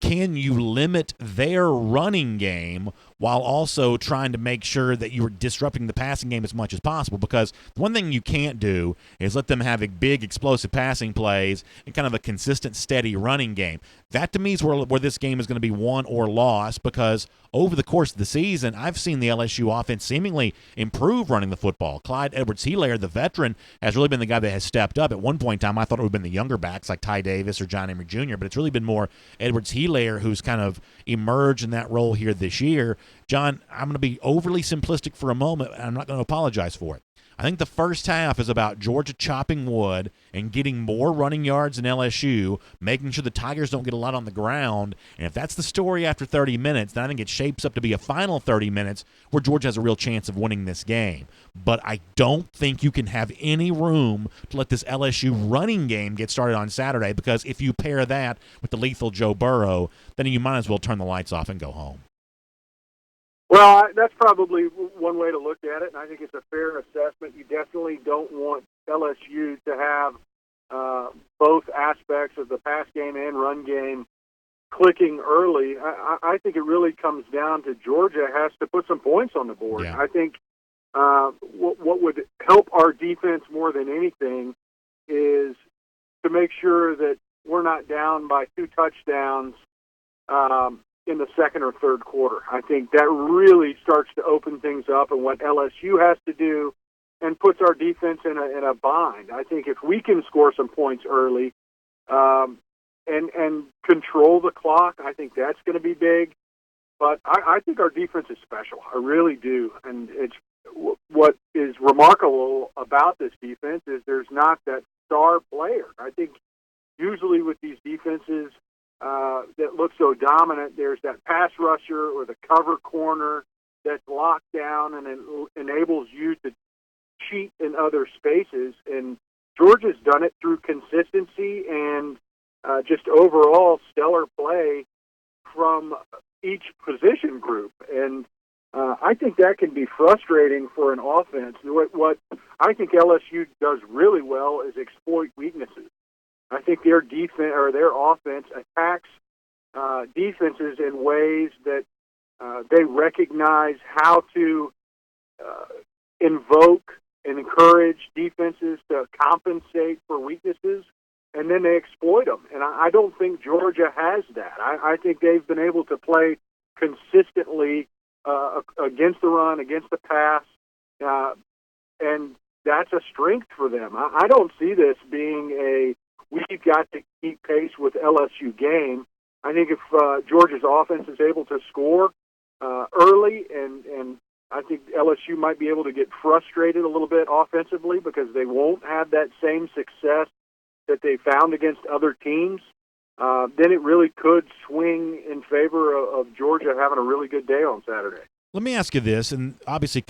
Can you limit their running game while also trying to make sure that you are disrupting the passing game as much as possible? Because the one thing you can't do is let them have a big, explosive passing plays and kind of a consistent, steady running game. That, to me, is where this game is going to be won or lost, because over the course of the season, I've seen the LSU offense seemingly improve running the football. Clyde Edwards-Helaire, the veteran, has really been the guy that has stepped up. At one point in time, I thought it would have been the younger backs like Ty Davis or John Emery Jr., but it's really been more Edwards-Helaire who's kind of emerged in that role here this year. John, I'm going to be overly simplistic for a moment, and I'm not going to apologize for it. I think the first half is about Georgia chopping wood and getting more running yards than LSU, making sure the Tigers don't get a lot on the ground. And if that's the story after 30 minutes, then I think it shapes up to be a final 30 minutes where Georgia has a real chance of winning this game. But I don't think you can have any room to let this LSU running game get started on Saturday, because if you pair that with the lethal Joe Burrow, then you might as well turn the lights off and go home. Well, that's probably one way to look at it, and I think it's a fair assessment. You definitely don't want LSU to have both aspects of the pass game and run game clicking early. I think it really comes down to Georgia has to put some points on the board. Yeah. I think what would help our defense more than anything is to make sure that we're not down by 2 touchdowns in the second or third quarter. I think that really starts to open things up, and what LSU has to do and puts our defense in a bind. I think if we can score some points early and control the clock, I think that's going to be big. But I think our defense is special. I really do. And it's what is remarkable about this defense is there's not that star player. I think usually with these defenses that look so dominant, there's that pass rusher or the cover corner that's locked down, and it enables you to cheat in other spaces. And Georgia's done it through consistency and just overall stellar play from each position group. And I think that can be frustrating for an offense. What I think LSU does really well is exploit weaknesses. I think their defense or their offense attacks defenses in ways that they recognize how to invoke and encourage defenses to compensate for weaknesses, and then they exploit them. And I don't think Georgia has that. I think they've been able to play consistently against the run, against the pass, and that's a strength for them. I don't see this being we've got to keep pace with LSU game. I think if Georgia's offense is able to score early, and I think LSU might be able to get frustrated a little bit offensively because they won't have that same success that they found against other teams, then it really could swing in favor of Georgia having a really good day on Saturday. Let me ask you this, and obviously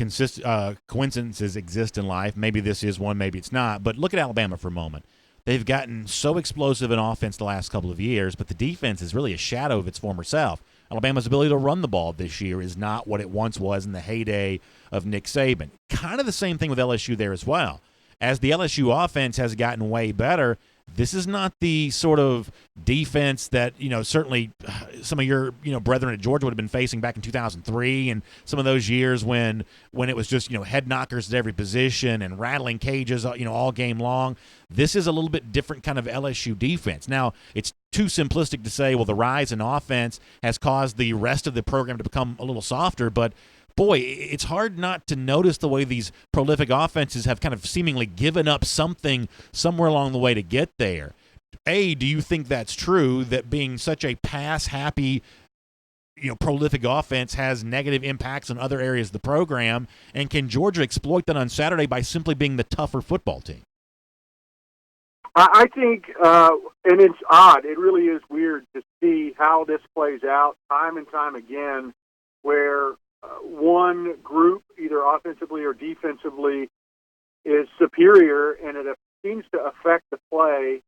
coincidences exist in life. Maybe this is one, maybe it's not, but look at Alabama for a moment. They've gotten so explosive in offense the last couple of years, but the defense is really a shadow of its former self. Alabama's ability to run the ball this year is not what it once was in the heyday of Nick Saban. Kind of the same thing with LSU there as well. As the LSU offense has gotten way better, this is not the sort of defense that, certainly some of your, brethren at Georgia would have been facing back in 2003 and some of those years when it was just, head knockers at every position and rattling cages, all game long. This is a little bit different kind of LSU defense. Now, it's too simplistic to say, well, the rise in offense has caused the rest of the program to become a little softer, but boy, it's hard not to notice the way these prolific offenses have kind of seemingly given up something somewhere along the way to get there. A, do you think that's true, that being such a pass-happy, prolific offense has negative impacts on other areas of the program? And can Georgia exploit that on Saturday by simply being the tougher football team? I think, and it's odd, it really is weird to see how this plays out time and time again, where one group, either offensively or defensively, is superior, and it seems to affect the play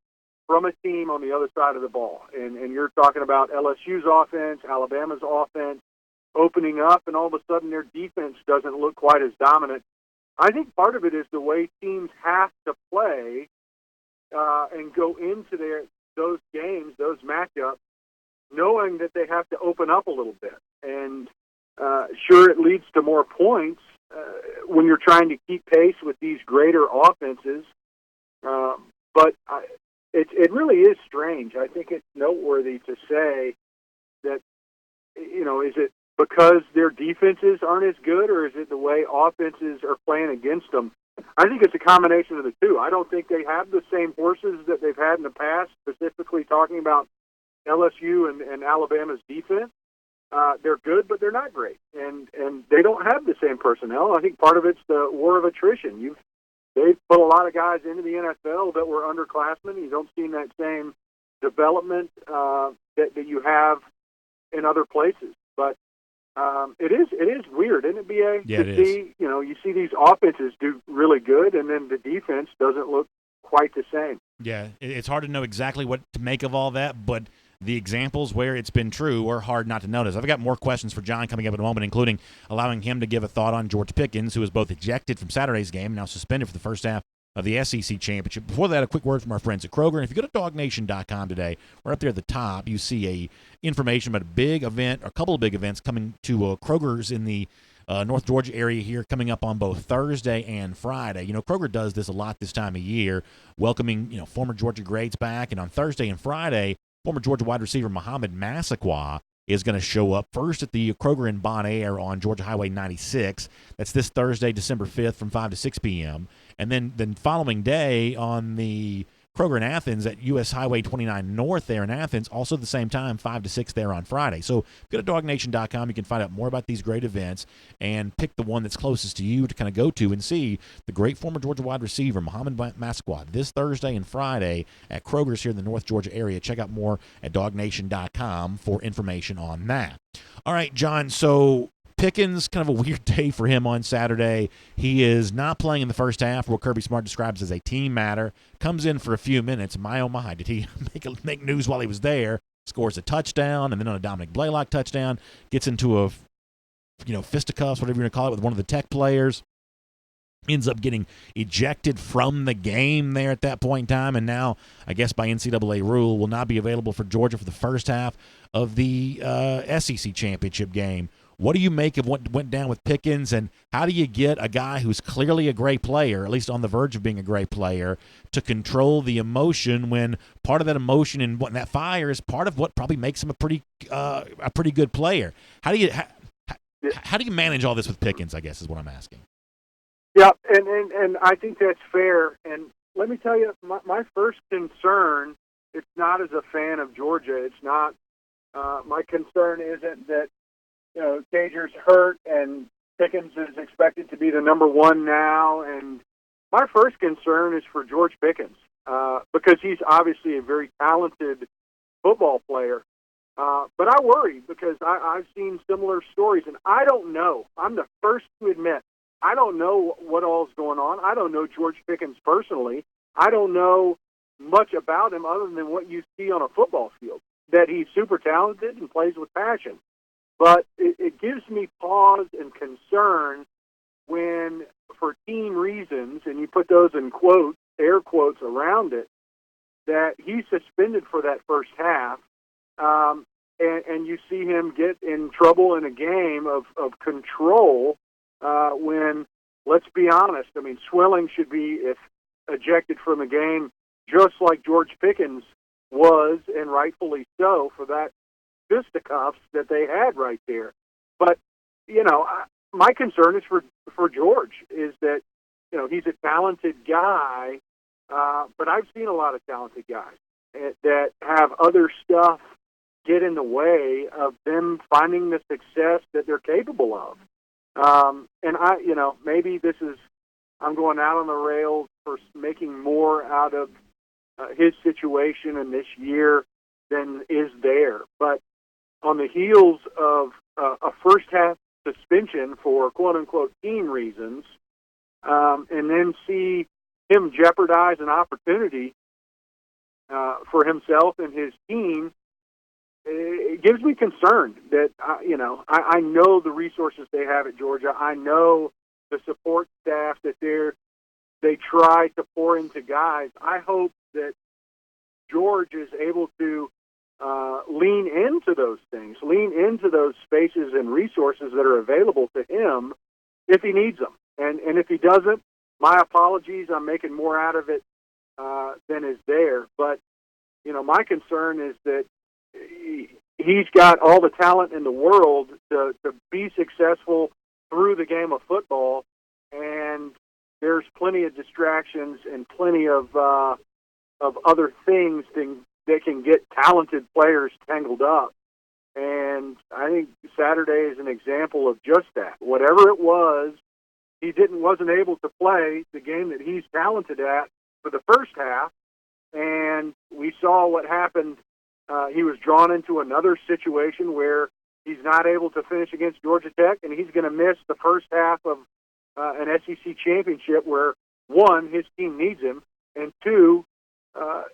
from a team on the other side of the ball. And you're talking about LSU's offense, Alabama's offense, opening up, and all of a sudden their defense doesn't look quite as dominant. I think part of it is the way teams have to play and go into those games, those matchups, knowing that they have to open up a little bit. And sure, it leads to more points when you're trying to keep pace with these greater offenses, but it really is strange. I think it's noteworthy to say that, is it because their defenses aren't as good, or is it the way offenses are playing against them? I think it's a combination of the two. I don't think they have the same horses that they've had in the past, specifically talking about LSU and Alabama's defense. They're good, but they're not great, and they don't have the same personnel. I think part of it's the war of attrition. They've put a lot of guys into the NFL that were underclassmen. You don't see that same development that you have in other places. But it is weird, isn't it, B.A.? Yeah, to see, you see these offenses do really good, and then the defense doesn't look quite the same. Yeah, it's hard to know exactly what to make of all that, but the examples where it's been true are hard not to notice. I've got more questions for Jon coming up in a moment, including allowing him to give a thought on George Pickens, who was both ejected from Saturday's game and now suspended for the first half of the SEC Championship. Before that, a quick word from our friends at Kroger. And if you go to DawgNation.com today, right up there at the top, you see information about a big event, or a couple of big events coming to Kroger's in the North Georgia area here coming up on both Thursday and Friday. You know, Kroger does this a lot this time of year, welcoming, former Georgia greats back. And on Thursday and Friday, former Georgia wide receiver Muhammad Massaquoi is going to show up first at the Kroger in Bon Air on Georgia Highway 96. That's this Thursday, December 5th from 5 to 6 p.m. And then following day on the Kroger in Athens at U.S. Highway 29 North there in Athens, also the same time, 5 to 6 there on Friday. So go to DawgNation.com. You can find out more about these great events and pick the one that's closest to you to kind of go to and see the great former Georgia wide receiver, Muhammad Massaquoi, this Thursday and Friday at Kroger's here in the North Georgia area. Check out more at DawgNation.com for information on that. All right, Jon, so Pickens, kind of a weird day for him on Saturday. He is not playing in the first half, what Kirby Smart describes as a team matter. Comes in for a few minutes. My, oh, my, did he make news while he was there? Scores a touchdown, and then on a Dominic Blaylock touchdown, gets into a, fisticuffs, whatever you're going to call it, with one of the Tech players. Ends up getting ejected from the game there at that point in time, and now, I guess by NCAA rule, will not be available for Georgia for the first half of the SEC championship game. What do you make of what went down with Pickens, and how do you get a guy who's clearly a great player, at least on the verge of being a great player, to control the emotion when part of that emotion and that fire is part of what probably makes him a pretty good player? How do you manage all this with Pickens, I guess, is what I'm asking. Yeah, and I think that's fair. And let me tell you, my first concern, it's not as a fan of Georgia. It's not, my concern isn't that, Cager's hurt and Pickens is expected to be the number one now. And my first concern is for George Pickens, because he's obviously a very talented football player. But I worry because I've seen similar stories, and I don't know. I'm the first to admit, I don't know what all's going on. I don't know George Pickens personally. I don't know much about him other than what you see on a football field, that he's super talented and plays with passion. But it gives me pause and concern when, for team reasons, and you put those in quotes, air quotes around it, that he's suspended for that first half, and you see him get in trouble in a game of control when, let's be honest, I mean, Swilling should be ejected from the game just like George Pickens was, and rightfully so, for that fisticuffs that they had right there. But, my concern is for George, is that, he's a talented guy, but I've seen a lot of talented guys that have other stuff get in the way of them finding the success that they're capable of. And maybe I'm going out on the rails for making more out of his situation in this year than is there. But on the heels of a first half suspension for quote unquote team reasons, and then see him jeopardize an opportunity for himself and his team, it gives me concern that, I know the resources they have at Georgia. I know the support staff that they try to pour into guys. I hope that George is able to lean into those things, lean into those spaces and resources that are available to him if he needs them. And if he doesn't, my apologies, I'm making more out of it than is there. But, my concern is that he's got all the talent in the world to be successful through the game of football, and there's plenty of distractions and plenty of other things that can get talented players tangled up. And I think Saturday is an example of just that. Whatever it was, he wasn't able to play the game that he's talented at for the first half, and we saw what happened. He was drawn into another situation where he's not able to finish against Georgia Tech, and he's going to miss the first half of an SEC championship where, one, his team needs him, and two,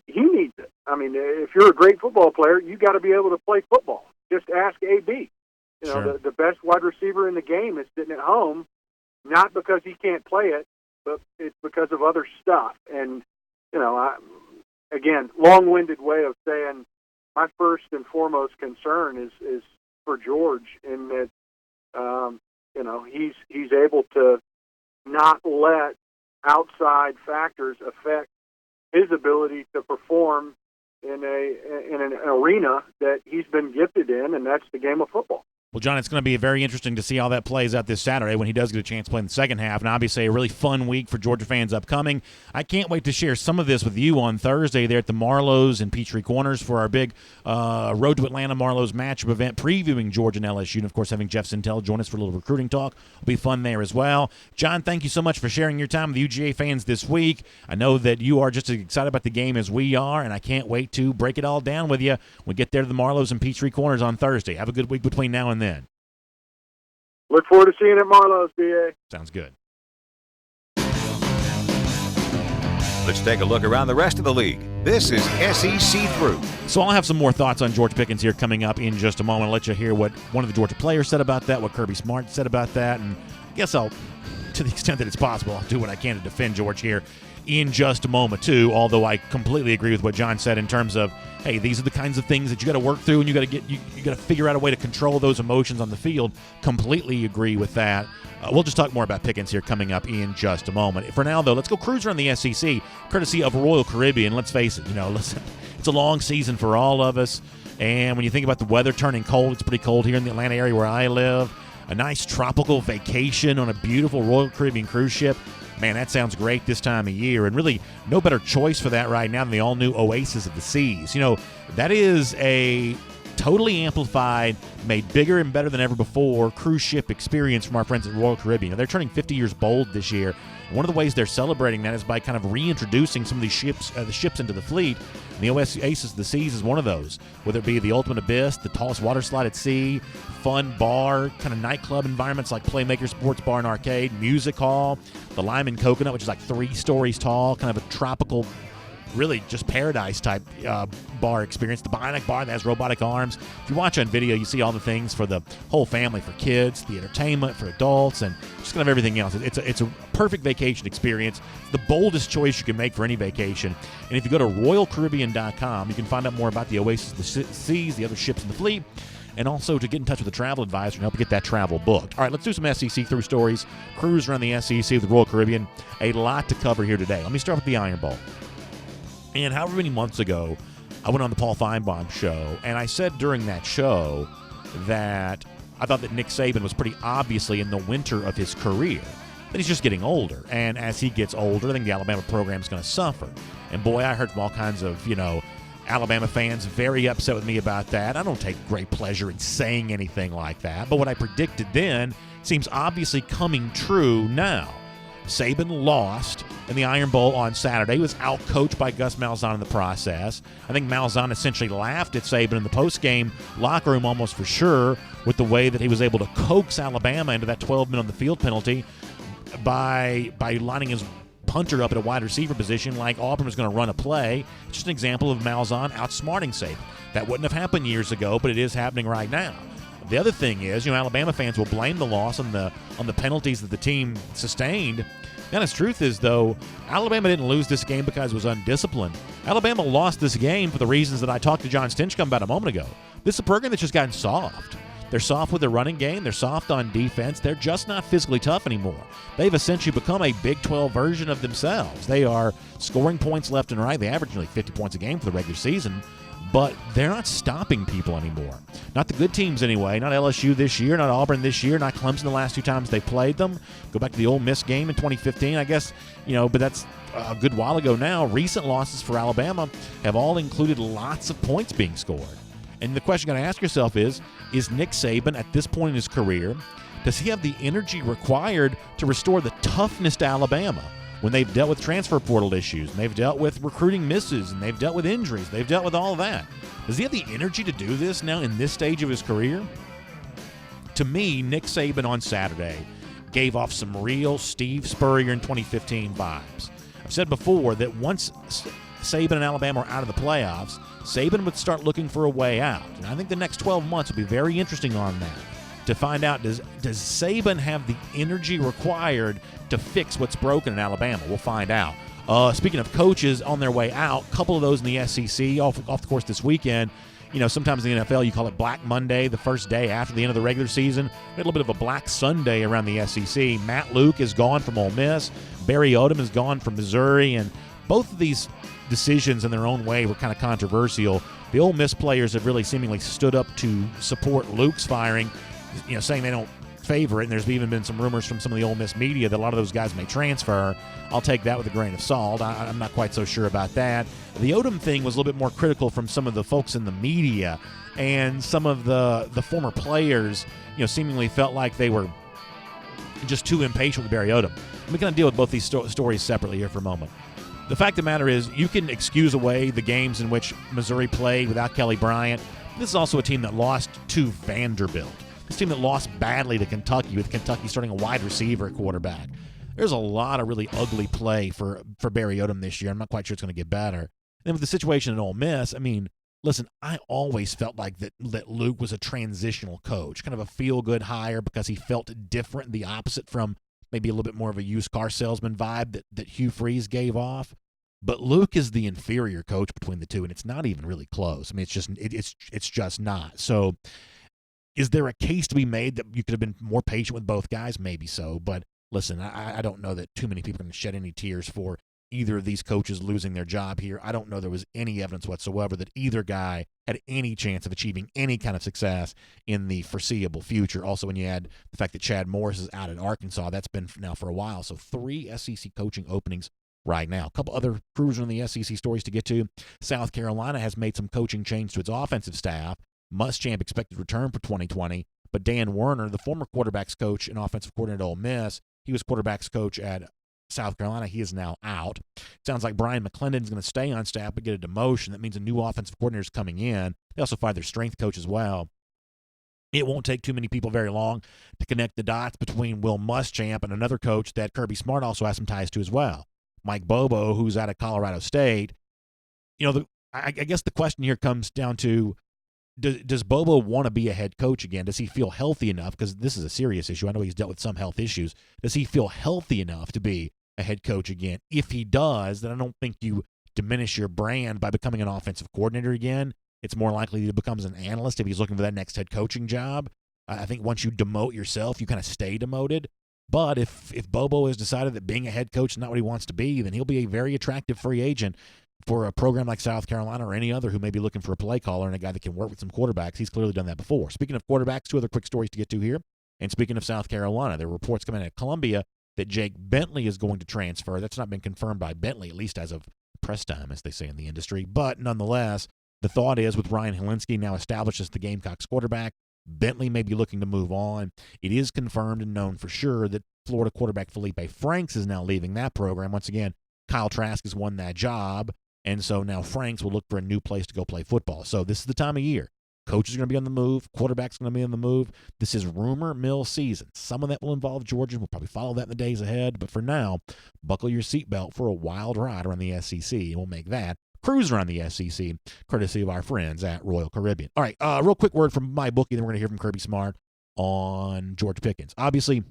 he needs it. I mean, if you're a great football player, you got to be able to play football. Just ask AB. You know, Sure. the best wide receiver in the game is sitting at home, not because he can't play it, but it's because of other stuff. And, you know, again, long-winded way of saying my first and foremost concern is for George in that, you know, he's able to not let outside factors affect his ability to perform in an arena that he's been gifted in, and that's the game of football. Well, John, it's going to be very interesting to see how that plays out this Saturday when he does get a chance to play in the second half, and obviously a really fun week for Georgia fans upcoming. I can't wait to share some of this with you on Thursday there at the Marlows in Peachtree Corners for our big Road to Atlanta Marlows matchup event previewing Georgia and LSU, and, of course, having Jeff Sintel join us for a little recruiting talk. Will be fun there as well. John, thank you so much for sharing your time with the UGA fans this week. I know that you are just as excited about the game as we are, and I can't wait to break it all down with you when we get there to the Marlows and Peachtree Corners on Thursday. Have a good week between now and then. Look forward to seeing you at Marlowe's, BA. Sounds good. Let's take a look around the rest of the league. This is SEC Through. So I'll have some more thoughts on George Pickens here coming up in just a moment. I'll let you hear what one of the Georgia players said about that, what Kirby Smart said about that, and I guess I'll, to the extent that it's possible, I'll do what I can to defend George here in just a moment too, although I completely agree with what John said in terms of, hey, these are the kinds of things that you got to work through and you got to figure out a way to control those emotions on the field. Completely agree with that. We'll just talk more about Pickens here coming up in just a moment. For now, though, let's go cruise around the SEC, courtesy of Royal Caribbean. Let's face it, listen, it's a long season for all of us, and when you think about the weather turning cold, it's pretty cold here in the Atlanta area where I live. A nice tropical vacation on a beautiful Royal Caribbean cruise ship. Man, that sounds great this time of year, and really no better choice for that right now than the all-new Oasis of the Seas. That is a totally amplified, made bigger and better than ever before cruise ship experience from our friends at Royal Caribbean. They're turning 50 years bold this year. One of the ways they're celebrating that is by kind of reintroducing some of these ships, into the fleet. And the Oasis of the Seas is one of those, whether it be the Ultimate Abyss, the tallest water slide at sea, fun bar, kind of nightclub environments like Playmaker Sports Bar and Arcade, Music Hall, the Lime and Coconut, which is like 3 stories tall, kind of a tropical, really just paradise type bar experience. The Bionic Bar that has robotic arms. If you watch on video, you see all the things for the whole family, for kids, the entertainment for adults, and just kind of everything else. It's a perfect vacation experience. It's the boldest choice you can make for any vacation. And if you go to RoyalCaribbean.com, you can find out more about the Oasis of the Seas, the other ships in the fleet, and also to get in touch with a travel advisor and help you get that travel booked. All right, let's do some SEC through stories. Cruise around the SEC with the Royal Caribbean. A lot to cover here today. Let me start with the Iron Bowl. And however many months ago, I went on the Paul Feinbaum show, and I said during that show that I thought that Nick Saban was pretty obviously in the winter of his career, that he's just getting older. And as he gets older, I think the Alabama program is going to suffer. And boy, I heard from all kinds of, Alabama fans very upset with me about that. I don't take great pleasure in saying anything like that. But what I predicted then seems obviously coming true now. Saban lost in the Iron Bowl on Saturday. He was out-coached by Gus Malzahn in the process. I think Malzahn essentially laughed at Saban in the post-game locker room almost for sure with the way that he was able to coax Alabama into that 12-minute on the field penalty by lining his punter up at a wide receiver position like Auburn was going to run a play. It's just an example of Malzahn outsmarting Saban. That wouldn't have happened years ago, but it is happening right now. The other thing is, Alabama fans will blame the loss on the penalties that the team sustained. The honest truth is, though, Alabama didn't lose this game because it was undisciplined. Alabama lost this game for the reasons that I talked to Jon Stinchcomb about a moment ago. This is a program that's just gotten soft. They're soft with their running game. They're soft on defense. They're just not physically tough anymore. They've essentially become a Big 12 version of themselves. They are scoring points left and right. They average nearly 50 points a game for the regular season. But they're not stopping people anymore. Not the good teams anyway. Not LSU this year, not Auburn this year, not Clemson the last 2 times they played them. Go back to the Ole Miss game in 2015, I guess, but that's a good while ago now. Recent losses for Alabama have all included lots of points being scored. And the question you got to ask yourself is Nick Saban at this point in his career, does he have the energy required to restore the toughness to Alabama? When they've dealt with transfer portal issues, and they've dealt with recruiting misses, and they've dealt with injuries, they've dealt with all of that. Does he have the energy to do this now in this stage of his career? To me, Nick Saban on Saturday gave off some real Steve Spurrier in 2015 vibes. I've said before that once Saban and Alabama are out of the playoffs, Saban would start looking for a way out. And I think the next 12 months will be very interesting on that to find out, does Saban have the energy required to fix what's broken in Alabama? We'll find out. Speaking of coaches on their way out, a couple of those in the SEC off the course this weekend. You know, sometimes in the NFL you call it Black Monday, the first day after the end of the regular season. We had a little bit of a Black Sunday around the SEC. Matt Luke is gone from Ole Miss. Barry Odom is gone from Missouri. And both of these decisions in their own way were kind of controversial. The Ole Miss players have really seemingly stood up to support Luke's firing, you know, saying they don't favor it. And there's even been some rumors from some of the Ole Miss media that a lot of those guys may transfer. I'll take that with a grain of salt. I'm not quite so sure about that. The Odom thing was a little bit more critical from some of the folks in the media, and some of the former players, you know, seemingly felt like they were just too impatient with Barry Odom. Let me kind of deal with both these stories separately here for a moment. The fact of the matter is, you can excuse away the games in which Missouri played without Kelly Bryant. This is also a team that lost to Vanderbilt. This team that lost badly to Kentucky, with Kentucky starting a wide receiver at quarterback. There's a lot of really ugly play for Barry Odom this year. I'm not quite sure it's going to get better. And with the situation at Ole Miss, I mean, listen, I always felt like that Luke was a transitional coach, kind of a feel-good hire because he felt different, the opposite from maybe a little bit more of a used car salesman vibe that Hugh Freeze gave off. But Luke is the inferior coach between the two, and it's not even really close. I mean, it's just not. So is there a case to be made that you could have been more patient with both guys? Maybe so. But listen, I don't know that too many people are going to shed any tears for either of these coaches losing their job here. I don't know there was any evidence whatsoever that either guy had any chance of achieving any kind of success in the foreseeable future. Also, when you add the fact that Chad Morris is out at Arkansas, that's been now for a while. So 3 SEC coaching openings right now. A couple other cruiser in the SEC stories to get to. South Carolina has made some coaching change to its offensive staff. Muschamp expected to return for 2020, but Dan Werner, the former quarterbacks coach and offensive coordinator at Ole Miss, he was quarterbacks coach at South Carolina. He is now out. Sounds like Brian McClendon is going to stay on staff but get a demotion. That means a new offensive coordinator is coming in. They also fired their strength coach as well. It won't take too many people very long to connect the dots between Will Muschamp and another coach that Kirby Smart also has some ties to as well, Mike Bobo, who's out of Colorado State. You know, I guess the question here comes down to, does Bobo want to be a head coach again? Does he feel healthy enough? Because this is a serious issue. I know he's dealt with some health issues. Does he feel healthy enough to be a head coach again? If he does, then I don't think you diminish your brand by becoming an offensive coordinator again. It's more likely he becomes an analyst if he's looking for that next head coaching job. I think once you demote yourself, you kind of stay demoted. But if Bobo has decided that being a head coach is not what he wants to be, then he'll be a very attractive free agent for a program like South Carolina or any other who may be looking for a play caller and a guy that can work with some quarterbacks. He's clearly done that before. Speaking of quarterbacks, 2 other quick stories to get to here. And speaking of South Carolina, there are reports coming out of Columbia that Jake Bentley is going to transfer. That's not been confirmed by Bentley, at least as of press time, as they say in the industry. But nonetheless, the thought is with Ryan Helinski now established as the Gamecocks quarterback, Bentley may be looking to move on. It is confirmed and known for sure that Florida quarterback Felipe Franks is now leaving that program. Once again, Kyle Trask has won that job. And so now Franks will look for a new place to go play football. So this is the time of year. Coaches are going to be on the move. Quarterback's going to be on the move. This is rumor mill season. Some of that will involve Georgia. We'll probably follow that in the days ahead. But for now, buckle your seatbelt for a wild ride around the SEC. And we'll make that cruise around the SEC, courtesy of our friends at Royal Caribbean. All right, real quick word from my bookie. Then we're going to hear from Kirby Smart on George Pickens. Obviously,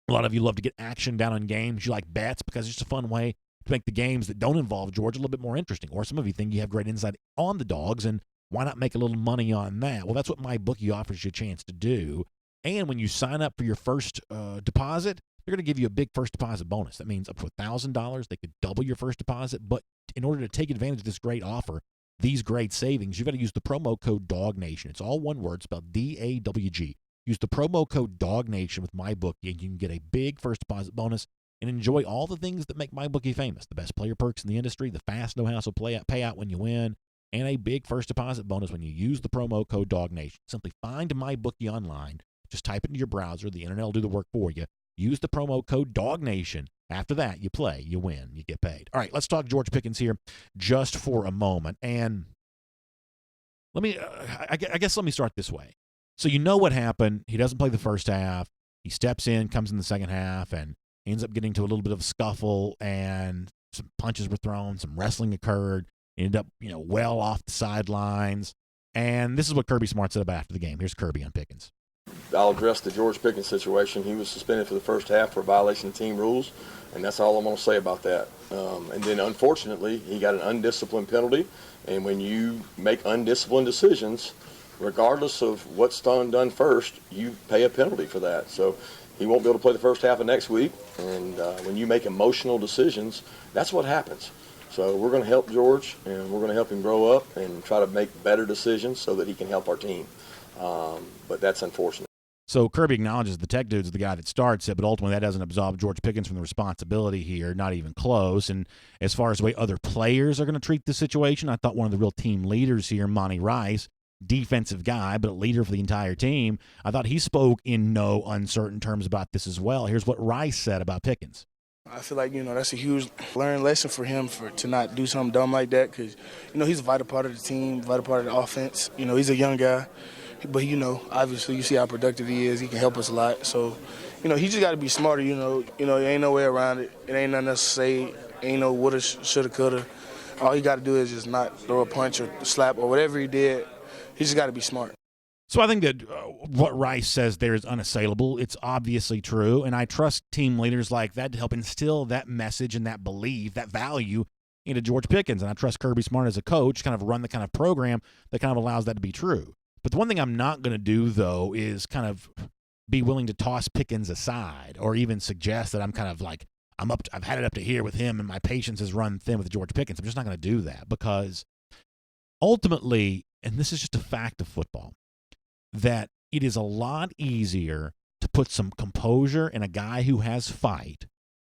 a lot of you love to get action down on games. You like bets because it's just a fun way to make the games that don't involve Georgia a little bit more interesting. Or some of you think you have great insight on the dogs, and why not make a little money on that? Well, that's what my bookie offers you a chance to do. And when you sign up for your first deposit, they're going to give you a big first deposit bonus. That means up to $1,000. They could double your first deposit. But in order to take advantage of this great offer, these great savings, you've got to use the promo code DawgNation. It's all one word, spelled D-A-W-G. Use the promo code DawgNation with MyBookie, and you can get a big first deposit bonus and enjoy all the things that make MyBookie famous. The best player perks in the industry, the fast, no-hassle payout when you win, and a big first deposit bonus when you use the promo code DawgNation. Simply find MyBookie online. Just type it into your browser. The internet will do the work for you. Use the promo code DawgNation. After that, you play, you win, you get paid. All right, let's talk George Pickens here just for a moment. And let me, I guess let me start this way. So you know what happened. He doesn't play the first half. He steps in, comes in the second half, and ends up getting to a little bit of a scuffle and some punches were thrown, some wrestling occurred. He ended up, well off the sidelines. And this is what Kirby Smart said about after the game. Here's Kirby on Pickens. I'll address the George Pickens situation. He was suspended for the first half for violation of team rules, and that's all I'm going to say about that. And then, unfortunately, he got an undisciplined penalty. And when you make undisciplined decisions, regardless of what's done first, you pay a penalty for that. So he won't be able to play the first half of next week. And when you make emotional decisions, that's what happens. So we're going to help George, and we're going to help him grow up and try to make better decisions so that he can help our team. But that's unfortunate. So Kirby acknowledges the tech dude's the guy that starts it, but ultimately that doesn't absolve George Pickens from the responsibility here, not even close. And as far as the way other players are going to treat this situation, I thought one of the real team leaders here, Monty Rice, defensive guy, but a leader for the entire team, I thought he spoke in no uncertain terms about this as well. Here's what Rice said about Pickens. I feel like, that's a huge learning lesson for him to not do something dumb like that because, he's a vital part of the team, vital part of the offense. He's a young guy. But, obviously you see how productive he is. He can help us a lot. So, he just got to be smarter, there ain't no way around it. It ain't nothing else to say. Ain't no woulda, shoulda, coulda. All he got to do is just not throw a punch or slap or whatever he did. He just got to be smart. So I think that what Rice says there is unassailable. It's obviously true, and I trust team leaders like that to help instill that message and that belief, that value into George Pickens. And I trust Kirby Smart as a coach kind of run the kind of program that kind of allows that to be true. But the one thing I'm not going to do, though, is kind of be willing to toss Pickens aside or even suggest that I'm kind of like, I've had it up to here with him and my patience has run thin with George Pickens. I'm just not going to do that because ultimately, and this is just a fact of football, that it is a lot easier to put some composure in a guy who has fight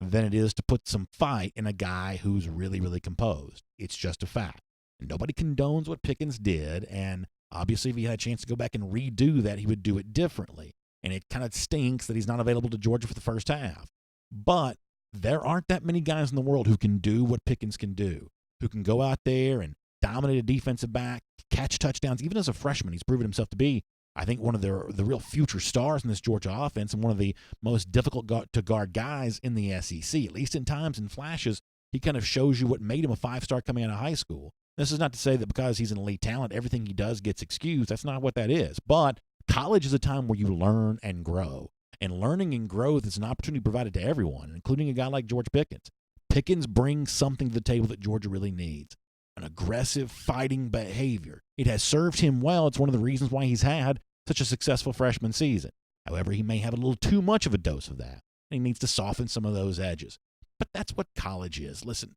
than it is to put some fight in a guy who's really, really composed. It's just a fact. And nobody condones what Pickens did, and obviously if he had a chance to go back and redo that, he would do it differently. And it kind of stinks that he's not available to Georgia for the first half. But there aren't that many guys in the world who can do what Pickens can do, who can go out there and dominate a defensive back, catch touchdowns. Even as a freshman, he's proven himself to be, I think, one of the real future stars in this Georgia offense and one of the most difficult to guard guys in the SEC. At least in times and flashes, he kind of shows you what made him a five-star coming out of high school. This is not to say that because he's an elite talent, everything he does gets excused. That's not what that is. But college is a time where you learn and grow. And learning and growth is an opportunity provided to everyone, including a guy like George Pickens. Pickens brings something to the table that Georgia really needs. An aggressive, fighting behavior. It has served him well. It's one of the reasons why he's had such a successful freshman season. However, he may have a little too much of a dose of that. He needs to soften some of those edges. But that's what college is. Listen,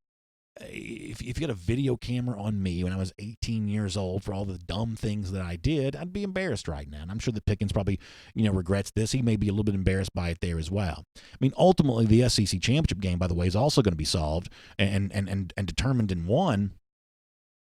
if you had a video camera on me when I was 18 years old for all the dumb things that I did, I'd be embarrassed right now. And I'm sure that Pickens probably, regrets this. He may be a little bit embarrassed by it there as well. I mean, ultimately, the SEC championship game, by the way, is also going to be solved and determined and won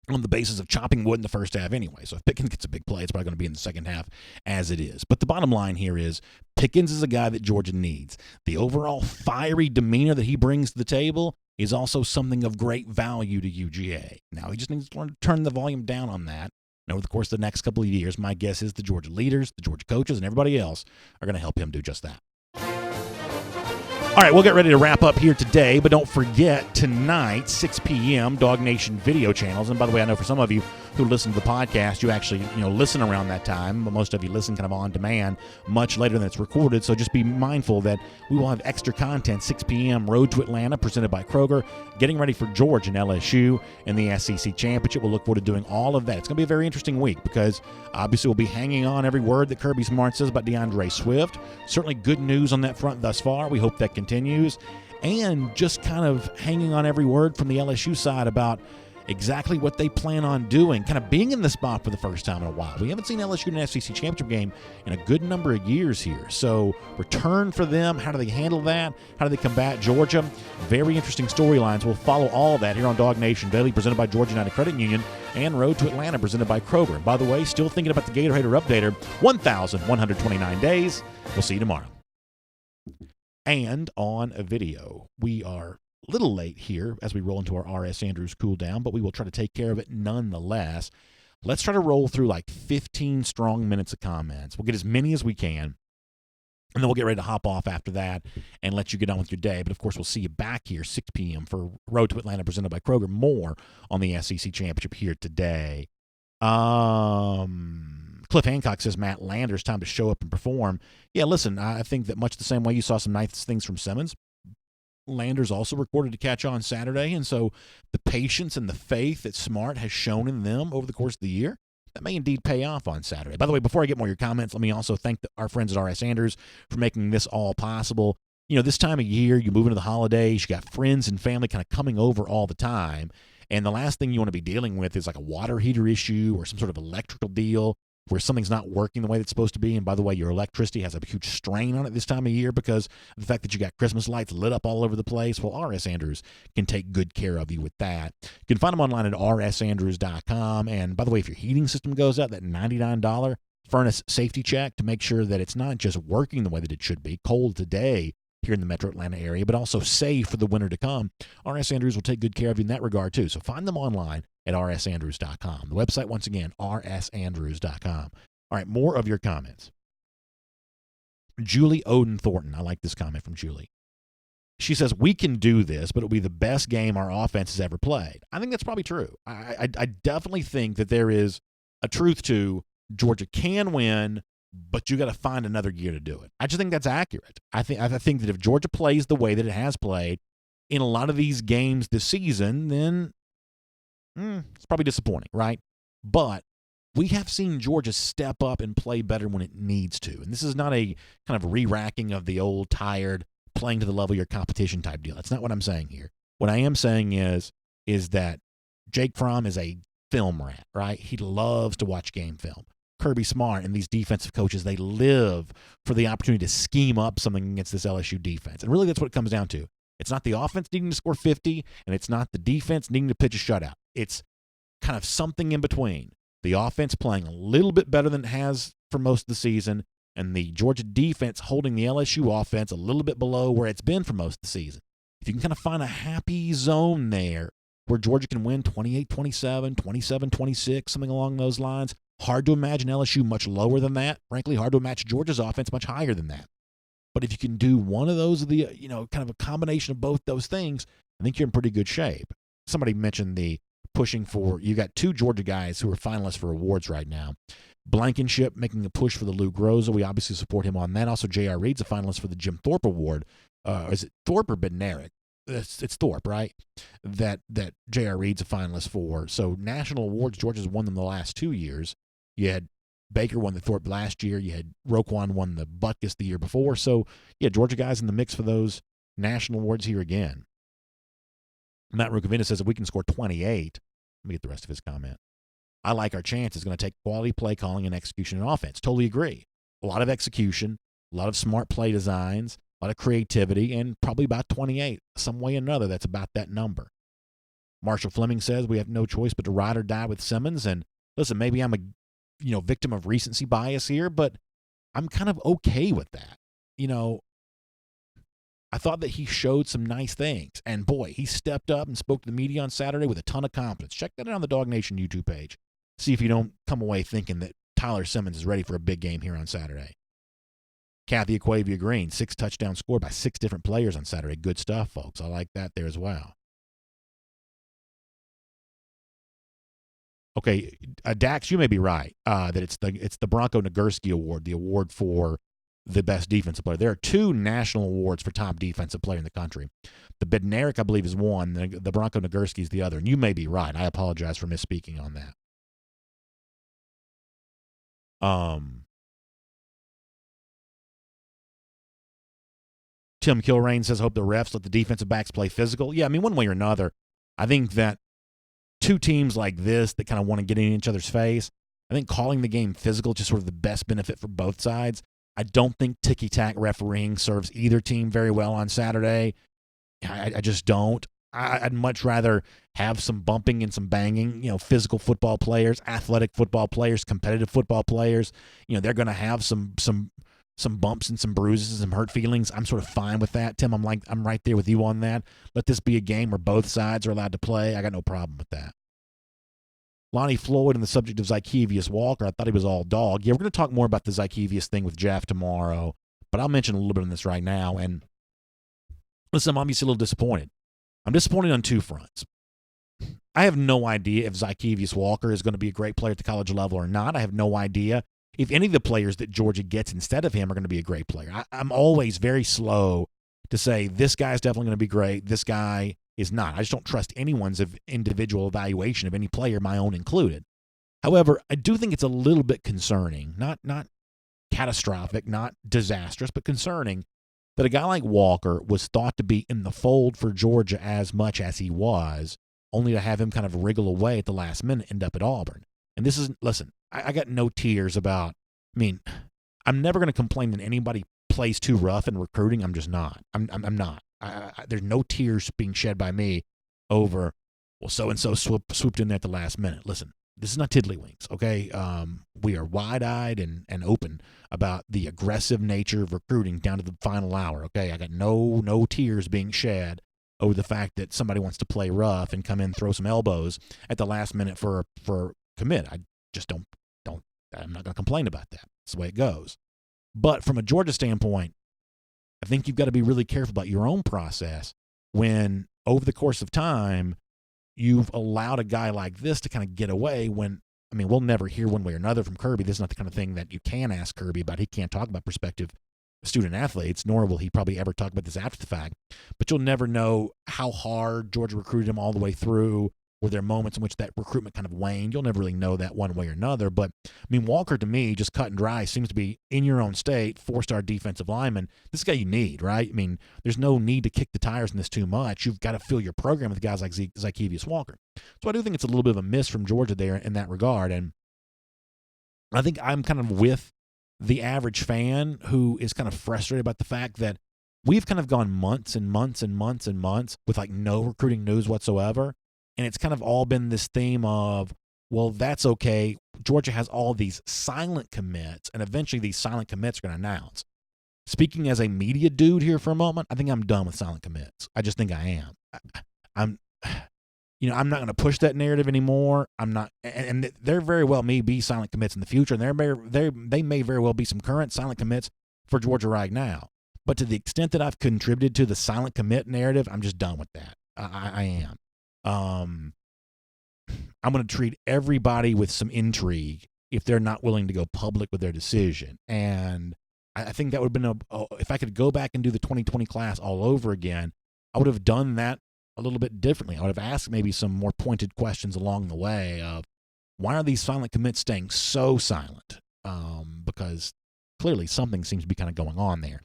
on the basis of chopping wood in the first half anyway. So if Pickens gets a big play, it's probably going to be in the second half as it is. But the bottom line here is Pickens is a guy that Georgia needs. The overall fiery demeanor that he brings to the table is also something of great value to UGA. Now he just needs to learn to turn the volume down on that. And over the course of the next couple of years, my guess is the Georgia leaders, the Georgia coaches, and everybody else are going to help him do just that. All right, we'll get ready to wrap up here today, but don't forget, tonight, 6 p.m., DawgNation video channels. And by the way, I know for some of you who listen to the podcast, you actually, listen around that time, but most of you listen kind of on demand much later than it's recorded. So just be mindful that we will have extra content, 6 p.m., Road to Atlanta, presented by Kroger, getting ready for Georgia and LSU in the SEC Championship. We'll look forward to doing all of that. It's going to be a very interesting week because obviously we'll be hanging on every word that Kirby Smart says about DeAndre Swift. Certainly good news on that front thus far. We hope that continues. And just kind of hanging on every word from the LSU side about exactly what they plan on doing, kind of being in the spot for the first time in a while. We haven't seen LSU in an SEC championship game in a good number of years here. So return for them. How do they handle that? How do they combat Georgia? Very interesting storylines. We'll follow all that here on DawgNation Daily, presented by Georgia United Credit Union, and Road to Atlanta, presented by Kroger. And by the way, still thinking about the Gator Hater Updater, 1,129 days. We'll see you tomorrow. And on a video, we are a little late here as we roll into our R.S. Andrews cool down, but we will try to take care of it nonetheless. Let's try to roll through like 15 strong minutes of comments. We'll get as many as we can. And then we'll get ready to hop off after that and let you get on with your day. But, of course, we'll see you back here 6 p.m. for Road to Atlanta presented by Kroger. More on the SEC Championship here today. Cliff Hancock says, Matt Landers, time to show up and perform. Yeah, listen, I think that much the same way you saw some nice things from Simmons, Landers also recorded to catch on Saturday. And so the patience and the faith that Smart has shown in them over the course of the year, that may indeed pay off on Saturday. By the way, before I get more of your comments, let me also thank our friends at R.S. Andrews for making this all possible. You know, this time of year, you move into the holidays, you got friends and family kind of coming over all the time, and the last thing you want to be dealing with is like a water heater issue or some sort of electrical deal where something's not working the way it's supposed to be. And by the way, your electricity has a huge strain on it this time of year because of the fact that you got Christmas lights lit up all over the place. Well, R.S. Andrews can take good care of you with that. You can find them online at rsandrews.com. And by the way, if your heating system goes out, that $99 furnace safety check to make sure that it's not just working the way that it should be, cold today here in the metro Atlanta area, but also safe for the winter to come, R.S. Andrews will take good care of you in that regard too. So find them online at rsandrews.com. The website, once again, rsandrews.com. All right, more of your comments. Julie Oden Thornton. I like this comment from Julie. She says, we can do this, but it'll be the best game our offense has ever played. I think that's probably true. I definitely think that there is a truth to Georgia can win, but you got to find another gear to do it. I just think that's accurate. I think that if Georgia plays the way that it has played in a lot of these games this season, then it's probably disappointing, right? But we have seen Georgia step up and play better when it needs to. And this is not a kind of re-racking of the old, tired, playing to the level of your competition type deal. That's not what I'm saying here. What I am saying is that Jake Fromm is a film rat, right? He loves to watch game film. Kirby Smart and these defensive coaches, they live for the opportunity to scheme up something against this LSU defense. And really that's what it comes down to. It's not the offense needing to score 50, and it's not the defense needing to pitch a shutout. It's kind of something in between. The offense playing a little bit better than it has for most of the season, and the Georgia defense holding the LSU offense a little bit below where it's been for most of the season. If you can kind of find a happy zone there where Georgia can win 28-27, 27-26, something along those lines, hard to imagine LSU much lower than that. Frankly, hard to imagine Georgia's offense much higher than that. But if you can do one of those, kind of a combination of both those things, I think you're in pretty good shape. Somebody mentioned the pushing for, you got two Georgia guys who are finalists for awards right now. Blankenship making a push for the Lou Groza. We obviously support him on that. Also, J.R. Reed's a finalist for the Jim Thorpe Award. Is it Thorpe or Bednarik? It's Thorpe, right? That J.R. Reed's a finalist for. So national awards, Georgia's won them the last 2 years. You had Baker won the Thorpe last year. You had Roquan won the Butkus the year before. So, yeah, Georgia guys in the mix for those national awards here again. Matt Rukavina says if we can score 28, let me get the rest of his comment. I like our chances. It's going to take quality play calling and execution and offense. Totally agree. A lot of execution, a lot of smart play designs, a lot of creativity, and probably about 28. Some way or another, that's about that number. Marshall Fleming says we have no choice but to ride or die with Simmons. And listen, maybe I'm a victim of recency bias here, but I'm kind of okay with that. I thought that he showed some nice things. And, boy, he stepped up and spoke to the media on Saturday with a ton of confidence. Check that out on the DawgNation YouTube page. See if you don't come away thinking that Tyler Simmons is ready for a big game here on Saturday. Kathy Aquavia Green, 6 touchdowns scored by 6 different players on Saturday. Good stuff, folks. I like that there as well. Okay, Dax, you may be right that it's the Bronco Nagurski Award, the award for the best defensive player. There are 2 national awards for top defensive player in the country. The Bednarik, I believe, is one. The Bronco Nagurski is the other. And you may be right. I apologize for misspeaking on that. Tim Kilrain says, hope the refs let the defensive backs play physical. Yeah, I mean, one way or another, I think that 2 teams like this that kind of want to get in each other's face, I think calling the game physical is just sort of the best benefit for both sides. I don't think ticky-tack refereeing serves either team very well on Saturday. I just don't. I'd much rather have some bumping and some banging, physical football players, athletic football players, competitive football players. They're going to have some bumps and some bruises and some hurt feelings. I'm sort of fine with that, Tim. I'm right there with you on that. Let this be a game where both sides are allowed to play. I got no problem with that. Lonnie Floyd and the subject of Zykevius Walker, I thought he was all dog. Yeah, we're going to talk more about the Zykevius thing with Jeff tomorrow. but I'll mention a little bit on this right now. And listen, I'm obviously a little disappointed. I'm disappointed on two fronts. I have no idea if Zykevious Walker is going to be a great player at the college level or not. I have no idea if any of the players that Georgia gets instead of him are going to be a great player. I'm always very slow to say this guy's definitely going to be great, this guy is not. I just don't trust anyone's individual evaluation of any player, my own included. However, I do think it's a little bit concerning, not catastrophic, not disastrous, but concerning that a guy like Walker was thought to be in the fold for Georgia as much as he was, only to have him kind of wriggle away at the last minute, end up at Auburn. And this is, listen, I got no tears about, I'm never going to complain that anybody plays too rough in recruiting. I'm just not. I'm not. There's no tears being shed by me over, well, so-and-so swooped in there at the last minute. Listen, this is not tiddlywinks, okay? We are wide-eyed and open about the aggressive nature of recruiting down to the final hour, okay? I got no tears being shed over the fact that somebody wants to play rough and come in, throw some elbows at the last minute for commit. I just don't I'm not going to complain about that. That's the way it goes. But from a Georgia standpoint, I think you've got to be really careful about your own process when over the course of time you've allowed a guy like this to kind of get away when, we'll never hear one way or another from Kirby. This is not the kind of thing that you can ask Kirby about. He can't talk about prospective student athletes, nor will he probably ever talk about this after the fact. But you'll never know how hard Georgia recruited him all the way through. Were there moments in which that recruitment kind of waned? You'll never really know that one way or another. But, Walker, to me, just cut and dry, seems to be in your own state, 4-star defensive lineman. This guy you need, right? There's no need to kick the tires in this too much. You've got to fill your program with guys like Zykevious Walker. So I do think it's a little bit of a miss from Georgia there in that regard. And I think I'm kind of with the average fan who is kind of frustrated about the fact that we've kind of gone months and months and months and months with like no recruiting news whatsoever. And it's kind of all been this theme of, well, that's okay. Georgia has all these silent commits, and eventually these silent commits are going to announce. Speaking as a media dude here for a moment, I think I'm done with silent commits. I just think I am. I'm not going to push that narrative anymore. I'm not, and there very well may be silent commits in the future, and they may very well be some current silent commits for Georgia right now. But to the extent that I've contributed to the silent commit narrative, I'm just done with that. I am. I'm going to treat everybody with some intrigue if they're not willing to go public with their decision. And I think that would have been if I could go back and do the 2020 class all over again, I would have done that a little bit differently. I would have asked maybe some more pointed questions along the way of why are these silent commits staying so silent? Because clearly something seems to be kind of going on there.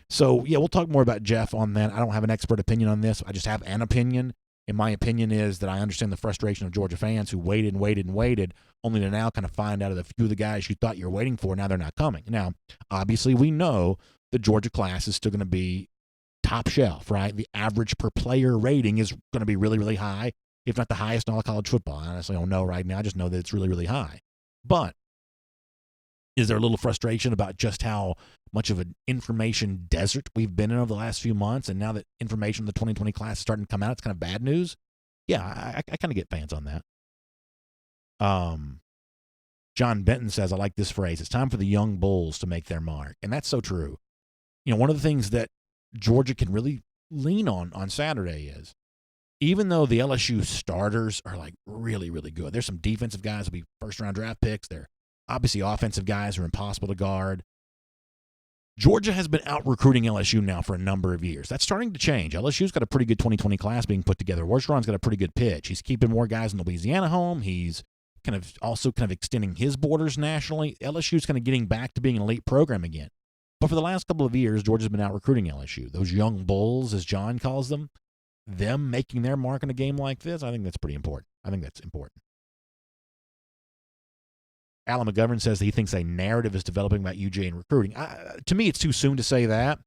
So, yeah, we'll talk more about Jeff on that. I don't have an expert opinion on this. I just have an opinion. And my opinion is that I understand the frustration of Georgia fans who waited and waited and waited, only to now kind of find out of the few of the guys you thought you were waiting for, now they're not coming. Now, obviously, we know the Georgia class is still going to be top shelf, right? The average per player rating is going to be really, really high, if not the highest in all of college football. I honestly don't know right now. I just know that it's really, really high. But is there a little frustration about just how much of an information desert we've been in over the last few months, and now that information in the 2020 class is starting to come out, it's kind of bad news? Yeah, I kind of get fans on that. John Benton says, I like this phrase, it's time for the young bulls to make their mark. And that's so true. One of the things that Georgia can really lean on Saturday is, even though the LSU starters are like really, really good, there's some defensive guys who'll be first-round draft picks. They're obviously offensive guys who are impossible to guard. Georgia has been out-recruiting LSU now for a number of years. That's starting to change. LSU's got a pretty good 2020 class being put together. Orgeron's got a pretty good pitch. He's keeping more guys in Louisiana home. He's kind of extending his borders nationally. LSU's kind of getting back to being an elite program again. But for the last couple of years, Georgia's been out-recruiting LSU. Those young bulls, as John calls them, them making their mark in a game like this, I think that's pretty important. I think that's important. Alan McGovern says that he thinks a narrative is developing about UJ and recruiting. To me, it's too soon to say that.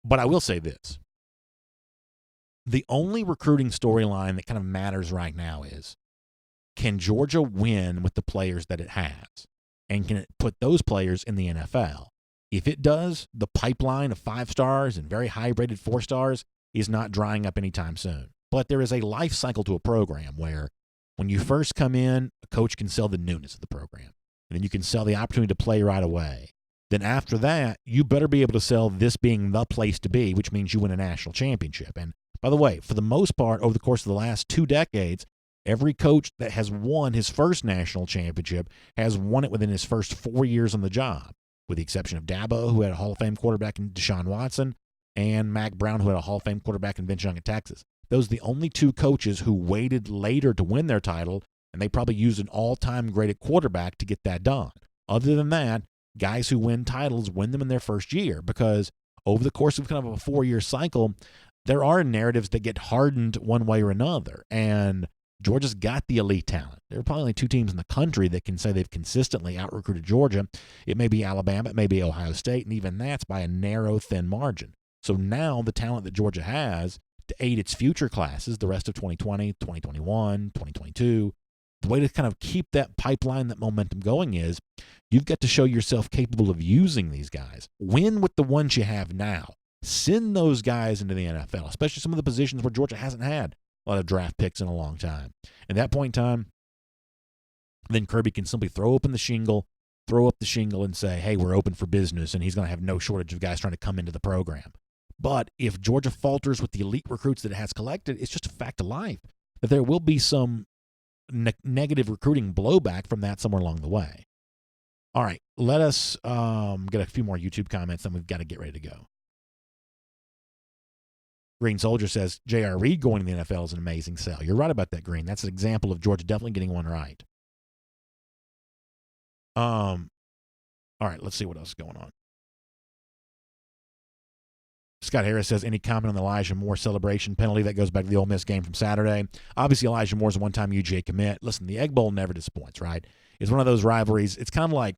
But I will say this. The only recruiting storyline that kind of matters right now is, can Georgia win with the players that it has? And can it put those players in the NFL? If it does, the pipeline of 5 stars and very high-rated 4 stars is not drying up anytime soon. But there is a life cycle to a program where when you first come in, a coach can sell the newness of the program. And then you can sell the opportunity to play right away. then after that, you better be able to sell this being the place to be, which means you win a national championship. And by the way, for the most part, over the course of the last 2 decades, every coach that has won his first national championship has won it within his first 4 years on the job, with the exception of Dabo, who had a Hall of Fame quarterback in Deshaun Watson, and Mac Brown, who had a Hall of Fame quarterback in Vince Young in Texas. Those are the only 2 coaches who waited later to win their title, and they probably used an all-time great quarterback to get that done. Other than that, guys who win titles win them in their first year, because over the course of kind of a 4-year cycle, there are narratives that get hardened one way or another, and Georgia's got the elite talent. There are probably only 2 teams in the country that can say they've consistently out-recruited Georgia. It may be Alabama, it may be Ohio State, and even that's by a narrow, thin margin. So now the talent that Georgia has to aid its future classes, the rest of 2020, 2021, 2022, the way to kind of keep that pipeline, that momentum going is you've got to show yourself capable of using these guys. Win with the ones you have now. Send those guys into the NFL, especially some of the positions where Georgia hasn't had a lot of draft picks in a long time. At that point in time, then Kirby can simply throw up the shingle and say, hey, we're open for business, and he's going to have no shortage of guys trying to come into the program. But if Georgia falters with the elite recruits that it has collected, it's just a fact of life that there will be some negative recruiting blowback from that somewhere along the way. All right, let us get a few more YouTube comments, then we've got to get ready to go. Green Soldier says, J.R. Reed going to the NFL is an amazing sell. You're right about that, Green. That's an example of Georgia definitely getting one right. All right, let's see what else is going on. Scott Harris says, any comment on the Elijah Moore celebration penalty? That goes back to the Ole Miss game from Saturday. Obviously, Elijah Moore's a one-time UGA commit. Listen, the Egg Bowl never disappoints, right? It's one of those rivalries. It's kind of like,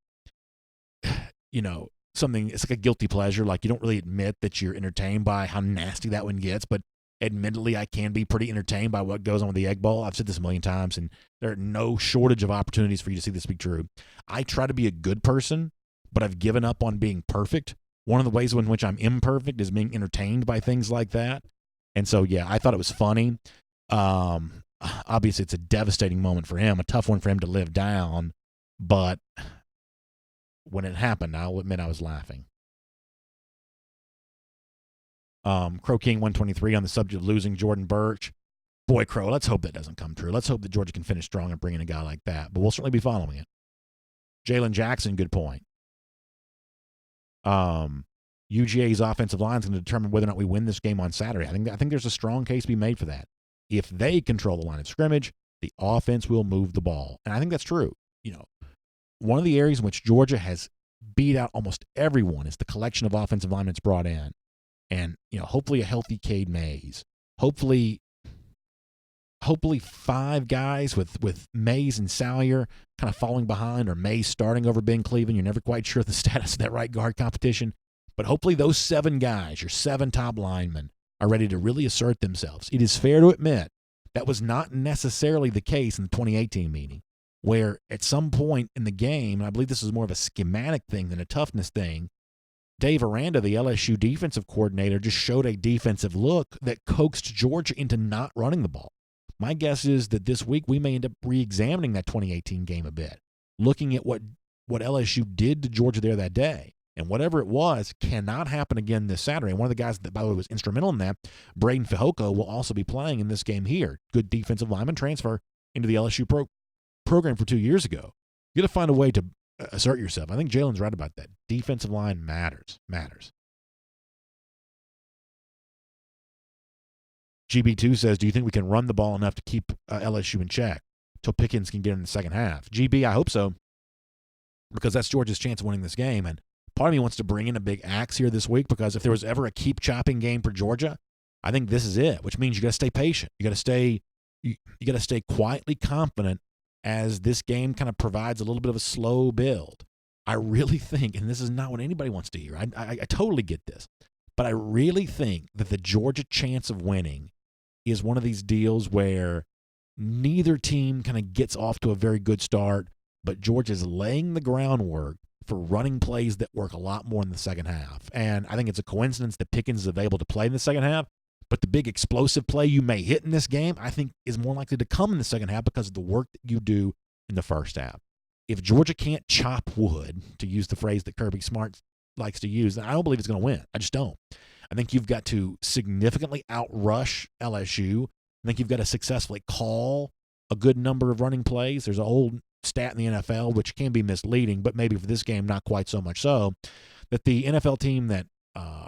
something, it's like a guilty pleasure. Like, you don't really admit that you're entertained by how nasty that one gets, but admittedly, I can be pretty entertained by what goes on with the Egg Bowl. I've said this a million times, and there are no shortage of opportunities for you to see this be true. I try to be a good person, but I've given up on being perfect. One of the ways in which I'm imperfect is being entertained by things like that. And so, yeah, I thought it was funny. Obviously, it's a devastating moment for him, a tough one for him to live down. But when it happened, I'll admit I was laughing. Crow King 123 on the subject of losing Jordan Birch. Boy, Crow, let's hope that doesn't come true. Let's hope that Georgia can finish strong and bring in a guy like that. But we'll certainly be following it. Jalen Jackson, good point. UGA's offensive line is going to determine whether or not we win this game on Saturday. I think there's a strong case to be made for that. If they control the line of scrimmage, the offense will move the ball. And I think that's true. One of the areas in which Georgia has beat out almost everyone is the collection of offensive linemen it's brought in. And, hopefully a healthy Cade Mays. Hopefully 5 guys with Mays and Salyer kind of falling behind, or Mays starting over Ben Cleveland. You're never quite sure the status of that right guard competition. But hopefully those 7 guys, your 7 top linemen, are ready to really assert themselves. It is fair to admit that was not necessarily the case in the 2018 meeting, where at some point in the game, and I believe this is more of a schematic thing than a toughness thing, Dave Aranda, the LSU defensive coordinator, just showed a defensive look that coaxed Georgia into not running the ball. My guess is that this week we may end up re-examining that 2018 game a bit, looking at what LSU did to Georgia there that day. And whatever it was cannot happen again this Saturday. And one of the guys that, by the way, was instrumental in that, Braden Fehoko, will also be playing in this game here. Good defensive lineman transfer into the LSU program for 2 years ago. You got to find a way to assert yourself. I think Jalen's right about that. Defensive line matters. GB2 says, do you think we can run the ball enough to keep LSU in check till Pickens can get in the second half? GB, I hope so, because that's Georgia's chance of winning this game. And part of me wants to bring in a big axe here this week, because if there was ever a keep chopping game for Georgia, I think this is it, which means you got to stay patient. You got to stay quietly confident as this game kind of provides a little bit of a slow build. I really think, and this is not what anybody wants to hear, I totally get this, but I really think that the Georgia chance of winning is one of these deals where neither team kind of gets off to a very good start, but Georgia's laying the groundwork for running plays that work a lot more in the second half. And I think it's a coincidence that Pickens is available to play in the second half, but the big explosive play you may hit in this game, I think, is more likely to come in the second half because of the work that you do in the first half. if Georgia can't chop wood, to use the phrase that Kirby Smart likes to use, then I don't believe it's going to win. I just don't. I think you've got to significantly outrush LSU. I think you've got to successfully call a good number of running plays. There's an old stat in the NFL, which can be misleading, but maybe for this game, not quite so much so, that the NFL team that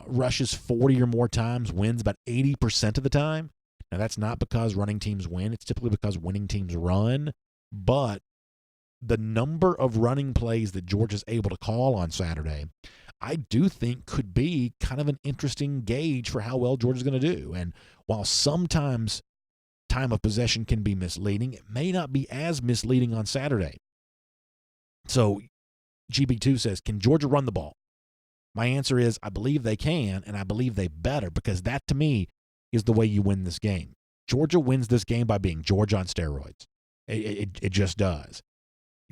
rushes 40 or more times wins about 80% of the time. Now, that's not because running teams win. It's typically because winning teams run. But the number of running plays that Georgia's able to call on Saturday, I do think could be kind of an interesting gauge for how well Georgia's going to do. And while sometimes time of possession can be misleading, it may not be as misleading on Saturday. So GB2 says, can Georgia run the ball? My answer is I believe they can, and I believe they better, because that, to me, is the way you win this game. Georgia wins this game by being Georgia on steroids. It just does.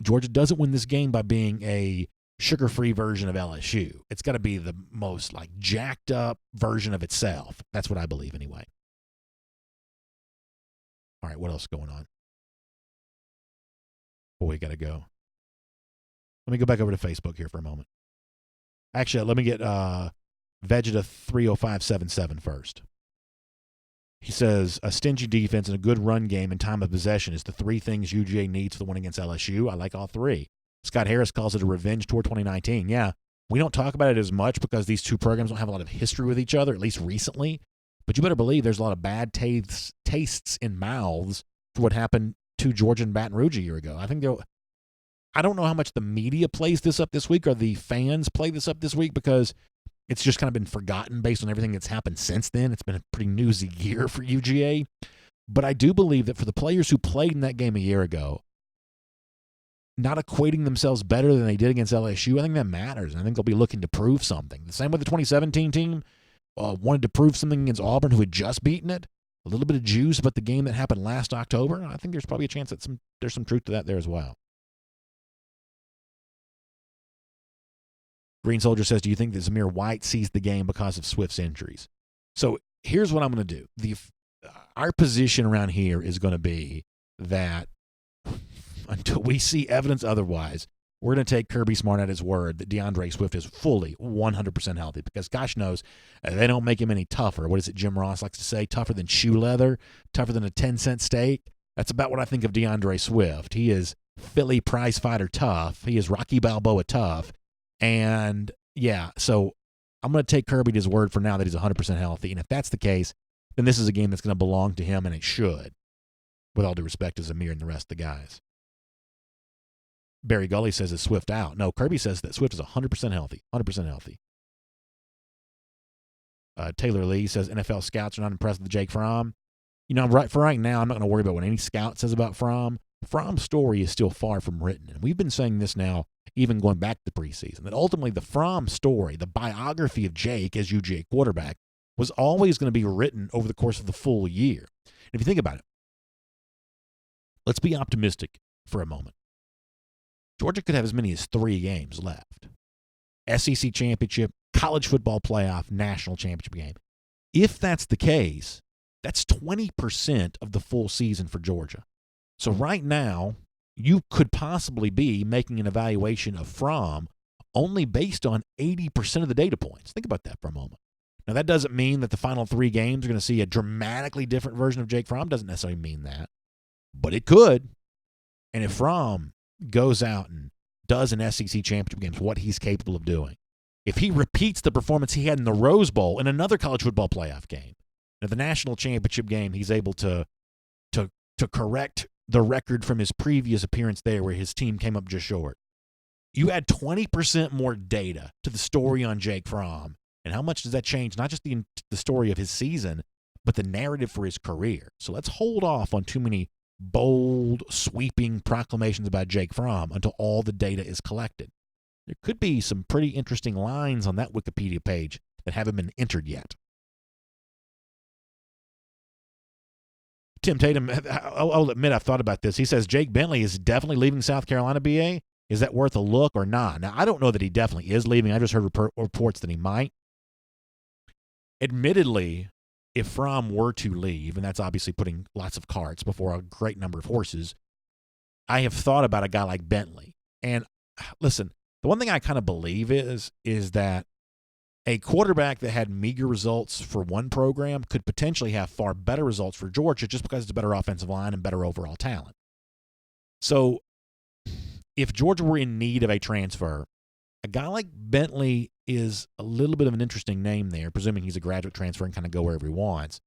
Georgia doesn't win this game by being a sugar-free version of LSU. It's got to be the most jacked up version of itself. That's what I believe anyway. All right, what else is going on? Boy, we got to go. Let me go back over to Facebook here for a moment. Actually, let me get Vegeta 30577 first. He says, a stingy defense and a good run game and time of possession is the three things UGA needs for the win against LSU. I like all three. Scott Harris calls it a revenge tour 2019. Yeah, we don't talk about it as much because these two programs don't have a lot of history with each other, at least recently. But you better believe there's a lot of bad tastes in mouths for what happened to Georgia and Baton Rouge a year ago. I don't know how much the media plays this up this week or the fans play this up this week, because it's just kind of been forgotten based on everything that's happened since then. It's been a pretty newsy year for UGA. But I do believe that for the players who played in that game a year ago, not equating themselves better than they did against LSU, I think that matters. And I think they'll be looking to prove something. The same way the 2017 team wanted to prove something against Auburn, who had just beaten it. A little bit of juice about the game that happened last October. I think there's probably a chance that there's some truth to that there as well. Green Soldier says, do you think that Zamir White sees the game because of Swift's injuries? So here's what I'm going to do. Our position around here is going to be that until we see evidence otherwise, we're going to take Kirby Smart at his word that DeAndre Swift is fully 100% healthy, because gosh knows they don't make him any tougher. What is it Jim Ross likes to say? Tougher than shoe leather, tougher than a 10-cent steak. That's about what I think of DeAndre Swift. He is Philly prize fighter tough. He is Rocky Balboa tough. And, yeah, so I'm going to take Kirby to his word for now that he's 100% healthy. And if that's the case, then this is a game that's going to belong to him, and it should, with all due respect to Zamir and the rest of the guys. Barry Gully says, is Swift out? No, Kirby says that Swift is 100% healthy. 100% healthy. Taylor Lee says, NFL scouts are not impressed with Jake Fromm. You know, for right now, I'm not going to worry about what any scout says about Fromm. Fromm's story is still far from written. And we've been saying this now, even going back to the preseason, that ultimately the Fromm story, the biography of Jake as UGA quarterback, was always going to be written over the course of the full year. And if you think about it, let's be optimistic for a moment. Georgia could have as many as 3 games left. SEC championship, college football playoff, national championship game. If that's the case, that's 20% of the full season for Georgia. So right now, you could possibly be making an evaluation of Fromm only based on 80% of the data points. Think about that for a moment. Now, that doesn't mean that the final 3 games are going to see a dramatically different version of Jake Fromm. Doesn't necessarily mean that. But it could. And if Fromm goes out and does an SEC championship games, what he's capable of doing, if he repeats the performance he had in the Rose Bowl in another college football playoff game, in the national championship game, he's able to correct the record from his previous appearance there where his team came up just short. You add 20% more data to the story on Jake Fromm, and how much does that change not just the story of his season, but the narrative for his career? So let's hold off on too many bold, sweeping proclamations about Jake Fromm until all the data is collected. There could be some pretty interesting lines on that Wikipedia page that haven't been entered yet. Tim Tatum, I'll admit I've thought about this. He says Jake Bentley is definitely leaving South Carolina, BA. Is that worth a look or not? Now, I don't know that he definitely is leaving. I just heard reports that he might. Admittedly, if Fromm were to leave, and that's obviously putting lots of carts before a great number of horses, I have thought about a guy like Bentley. And listen, the one thing I kind of believe is that a quarterback that had meager results for one program could potentially have far better results for Georgia just because it's a better offensive line and better overall talent. So if Georgia were in need of a transfer, a guy like Bentley is a little bit of an interesting name there, presuming he's a graduate transfer and kind of go wherever he wants.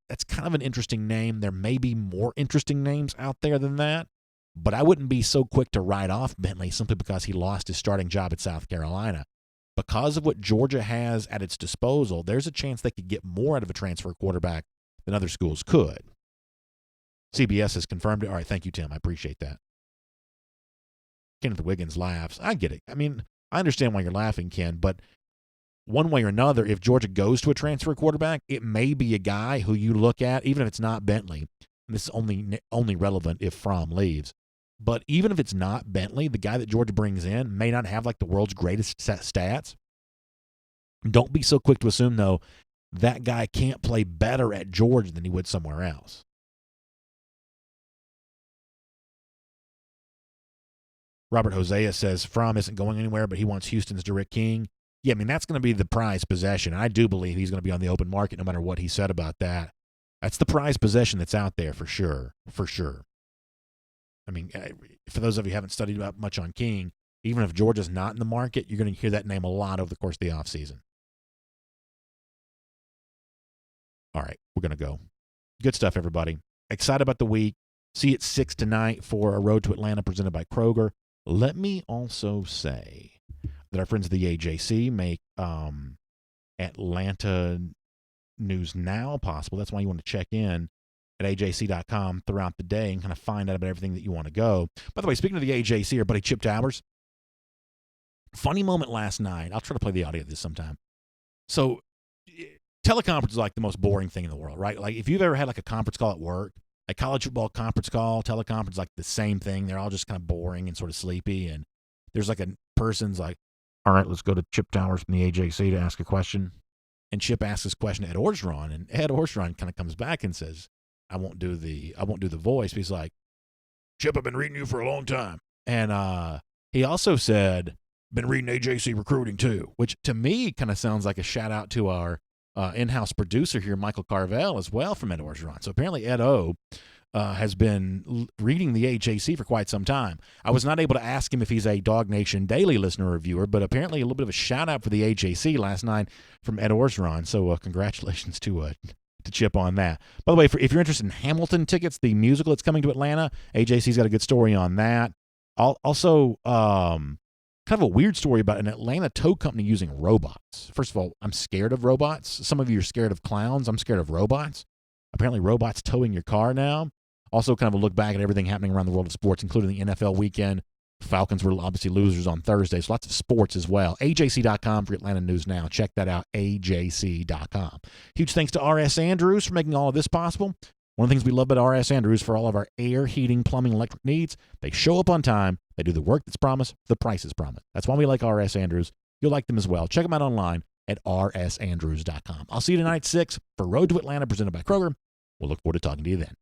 That's kind of an interesting name. There may be more interesting names out there than that, but I wouldn't be so quick to write off Bentley simply because he lost his starting job at South Carolina. Because of what Georgia has at its disposal, there's a chance they could get more out of a transfer quarterback than other schools could. CBS has confirmed it. All right, thank you, Tim. I appreciate that. Kenneth Wiggins laughs. I get it. I mean, I understand why you're laughing, Ken, but one way or another, if Georgia goes to a transfer quarterback, it may be a guy who you look at, even if it's not Bentley. And this is only relevant if Fromm leaves. But even if it's not Bentley, the guy that Georgia brings in may not have like the world's greatest stats. Don't be so quick to assume, though, that guy can't play better at Georgia than he would somewhere else. Robert Hosea says Fromm isn't going anywhere, but he wants Houston's Derek King. Yeah, I mean, that's going to be the prized possession. I do believe he's going to be on the open market no matter what he said about that. That's the prized possession that's out there for sure, for sure. I mean, for those of you who haven't studied about much on King, even if Georgia's not in the market, you're going to hear that name a lot over the course of the offseason. All right, we're going to go. Good stuff, everybody. Excited about the week. See you at 6 tonight for a Road to Atlanta presented by Kroger. Let me also say that our friends at the AJC make Atlanta News Now possible. That's why you want to check in at ajc.com throughout the day and kind of find out about everything that you want to go. By the way, speaking of the AJC, our buddy Chip Towers, funny moment last night. I'll try to play the audio of this sometime. So teleconference is like the most boring thing in the world, right? Like if you've ever had like a conference call at work, a college football conference call, teleconference is like the same thing. They're all just kind of boring and sort of sleepy. And there's like a person's like, all right, let's go to Chip Towers from the AJC to ask a question. And Chip asks this question to Ed Orgeron, and Ed Orgeron kind of comes back and says, I won't do the voice. But he's like, Chip, I've been reading you for a long time. And he also said, been reading AJC recruiting too, which to me kind of sounds like a shout out to our in-house producer here, Michael Carvel, as well from Ed Orgeron. So apparently Ed O has been reading the AJC for quite some time. I was not able to ask him if he's a DawgNation Daily listener or viewer, but apparently a little bit of a shout out for the AJC last night from Ed Orgeron. So congratulations to Chip on that. By the way, if you're interested in Hamilton tickets, the musical that's coming to Atlanta, AJC's got a good story on that. Also, kind of a weird story about an Atlanta tow company using robots. First of all, I'm scared of robots. Some of you are scared of clowns. I'm scared of robots. Apparently, robots towing your car now. Also, kind of a look back at everything happening around the world of sports, including the NFL weekend. Falcons were obviously losers on Thursday, so lots of sports as well. AJC.com for Atlanta News Now. Check that out, AJC.com. Huge thanks to R.S. Andrews for making all of this possible. One of the things we love about R.S. Andrews for all of our air, heating, plumbing, electric needs, they show up on time, they do the work that's promised, the price is promised. That's why we like R.S. Andrews. You'll like them as well. Check them out online at rsandrews.com. I'll see you tonight at 6 for Road to Atlanta presented by Kroger. We'll look forward to talking to you then.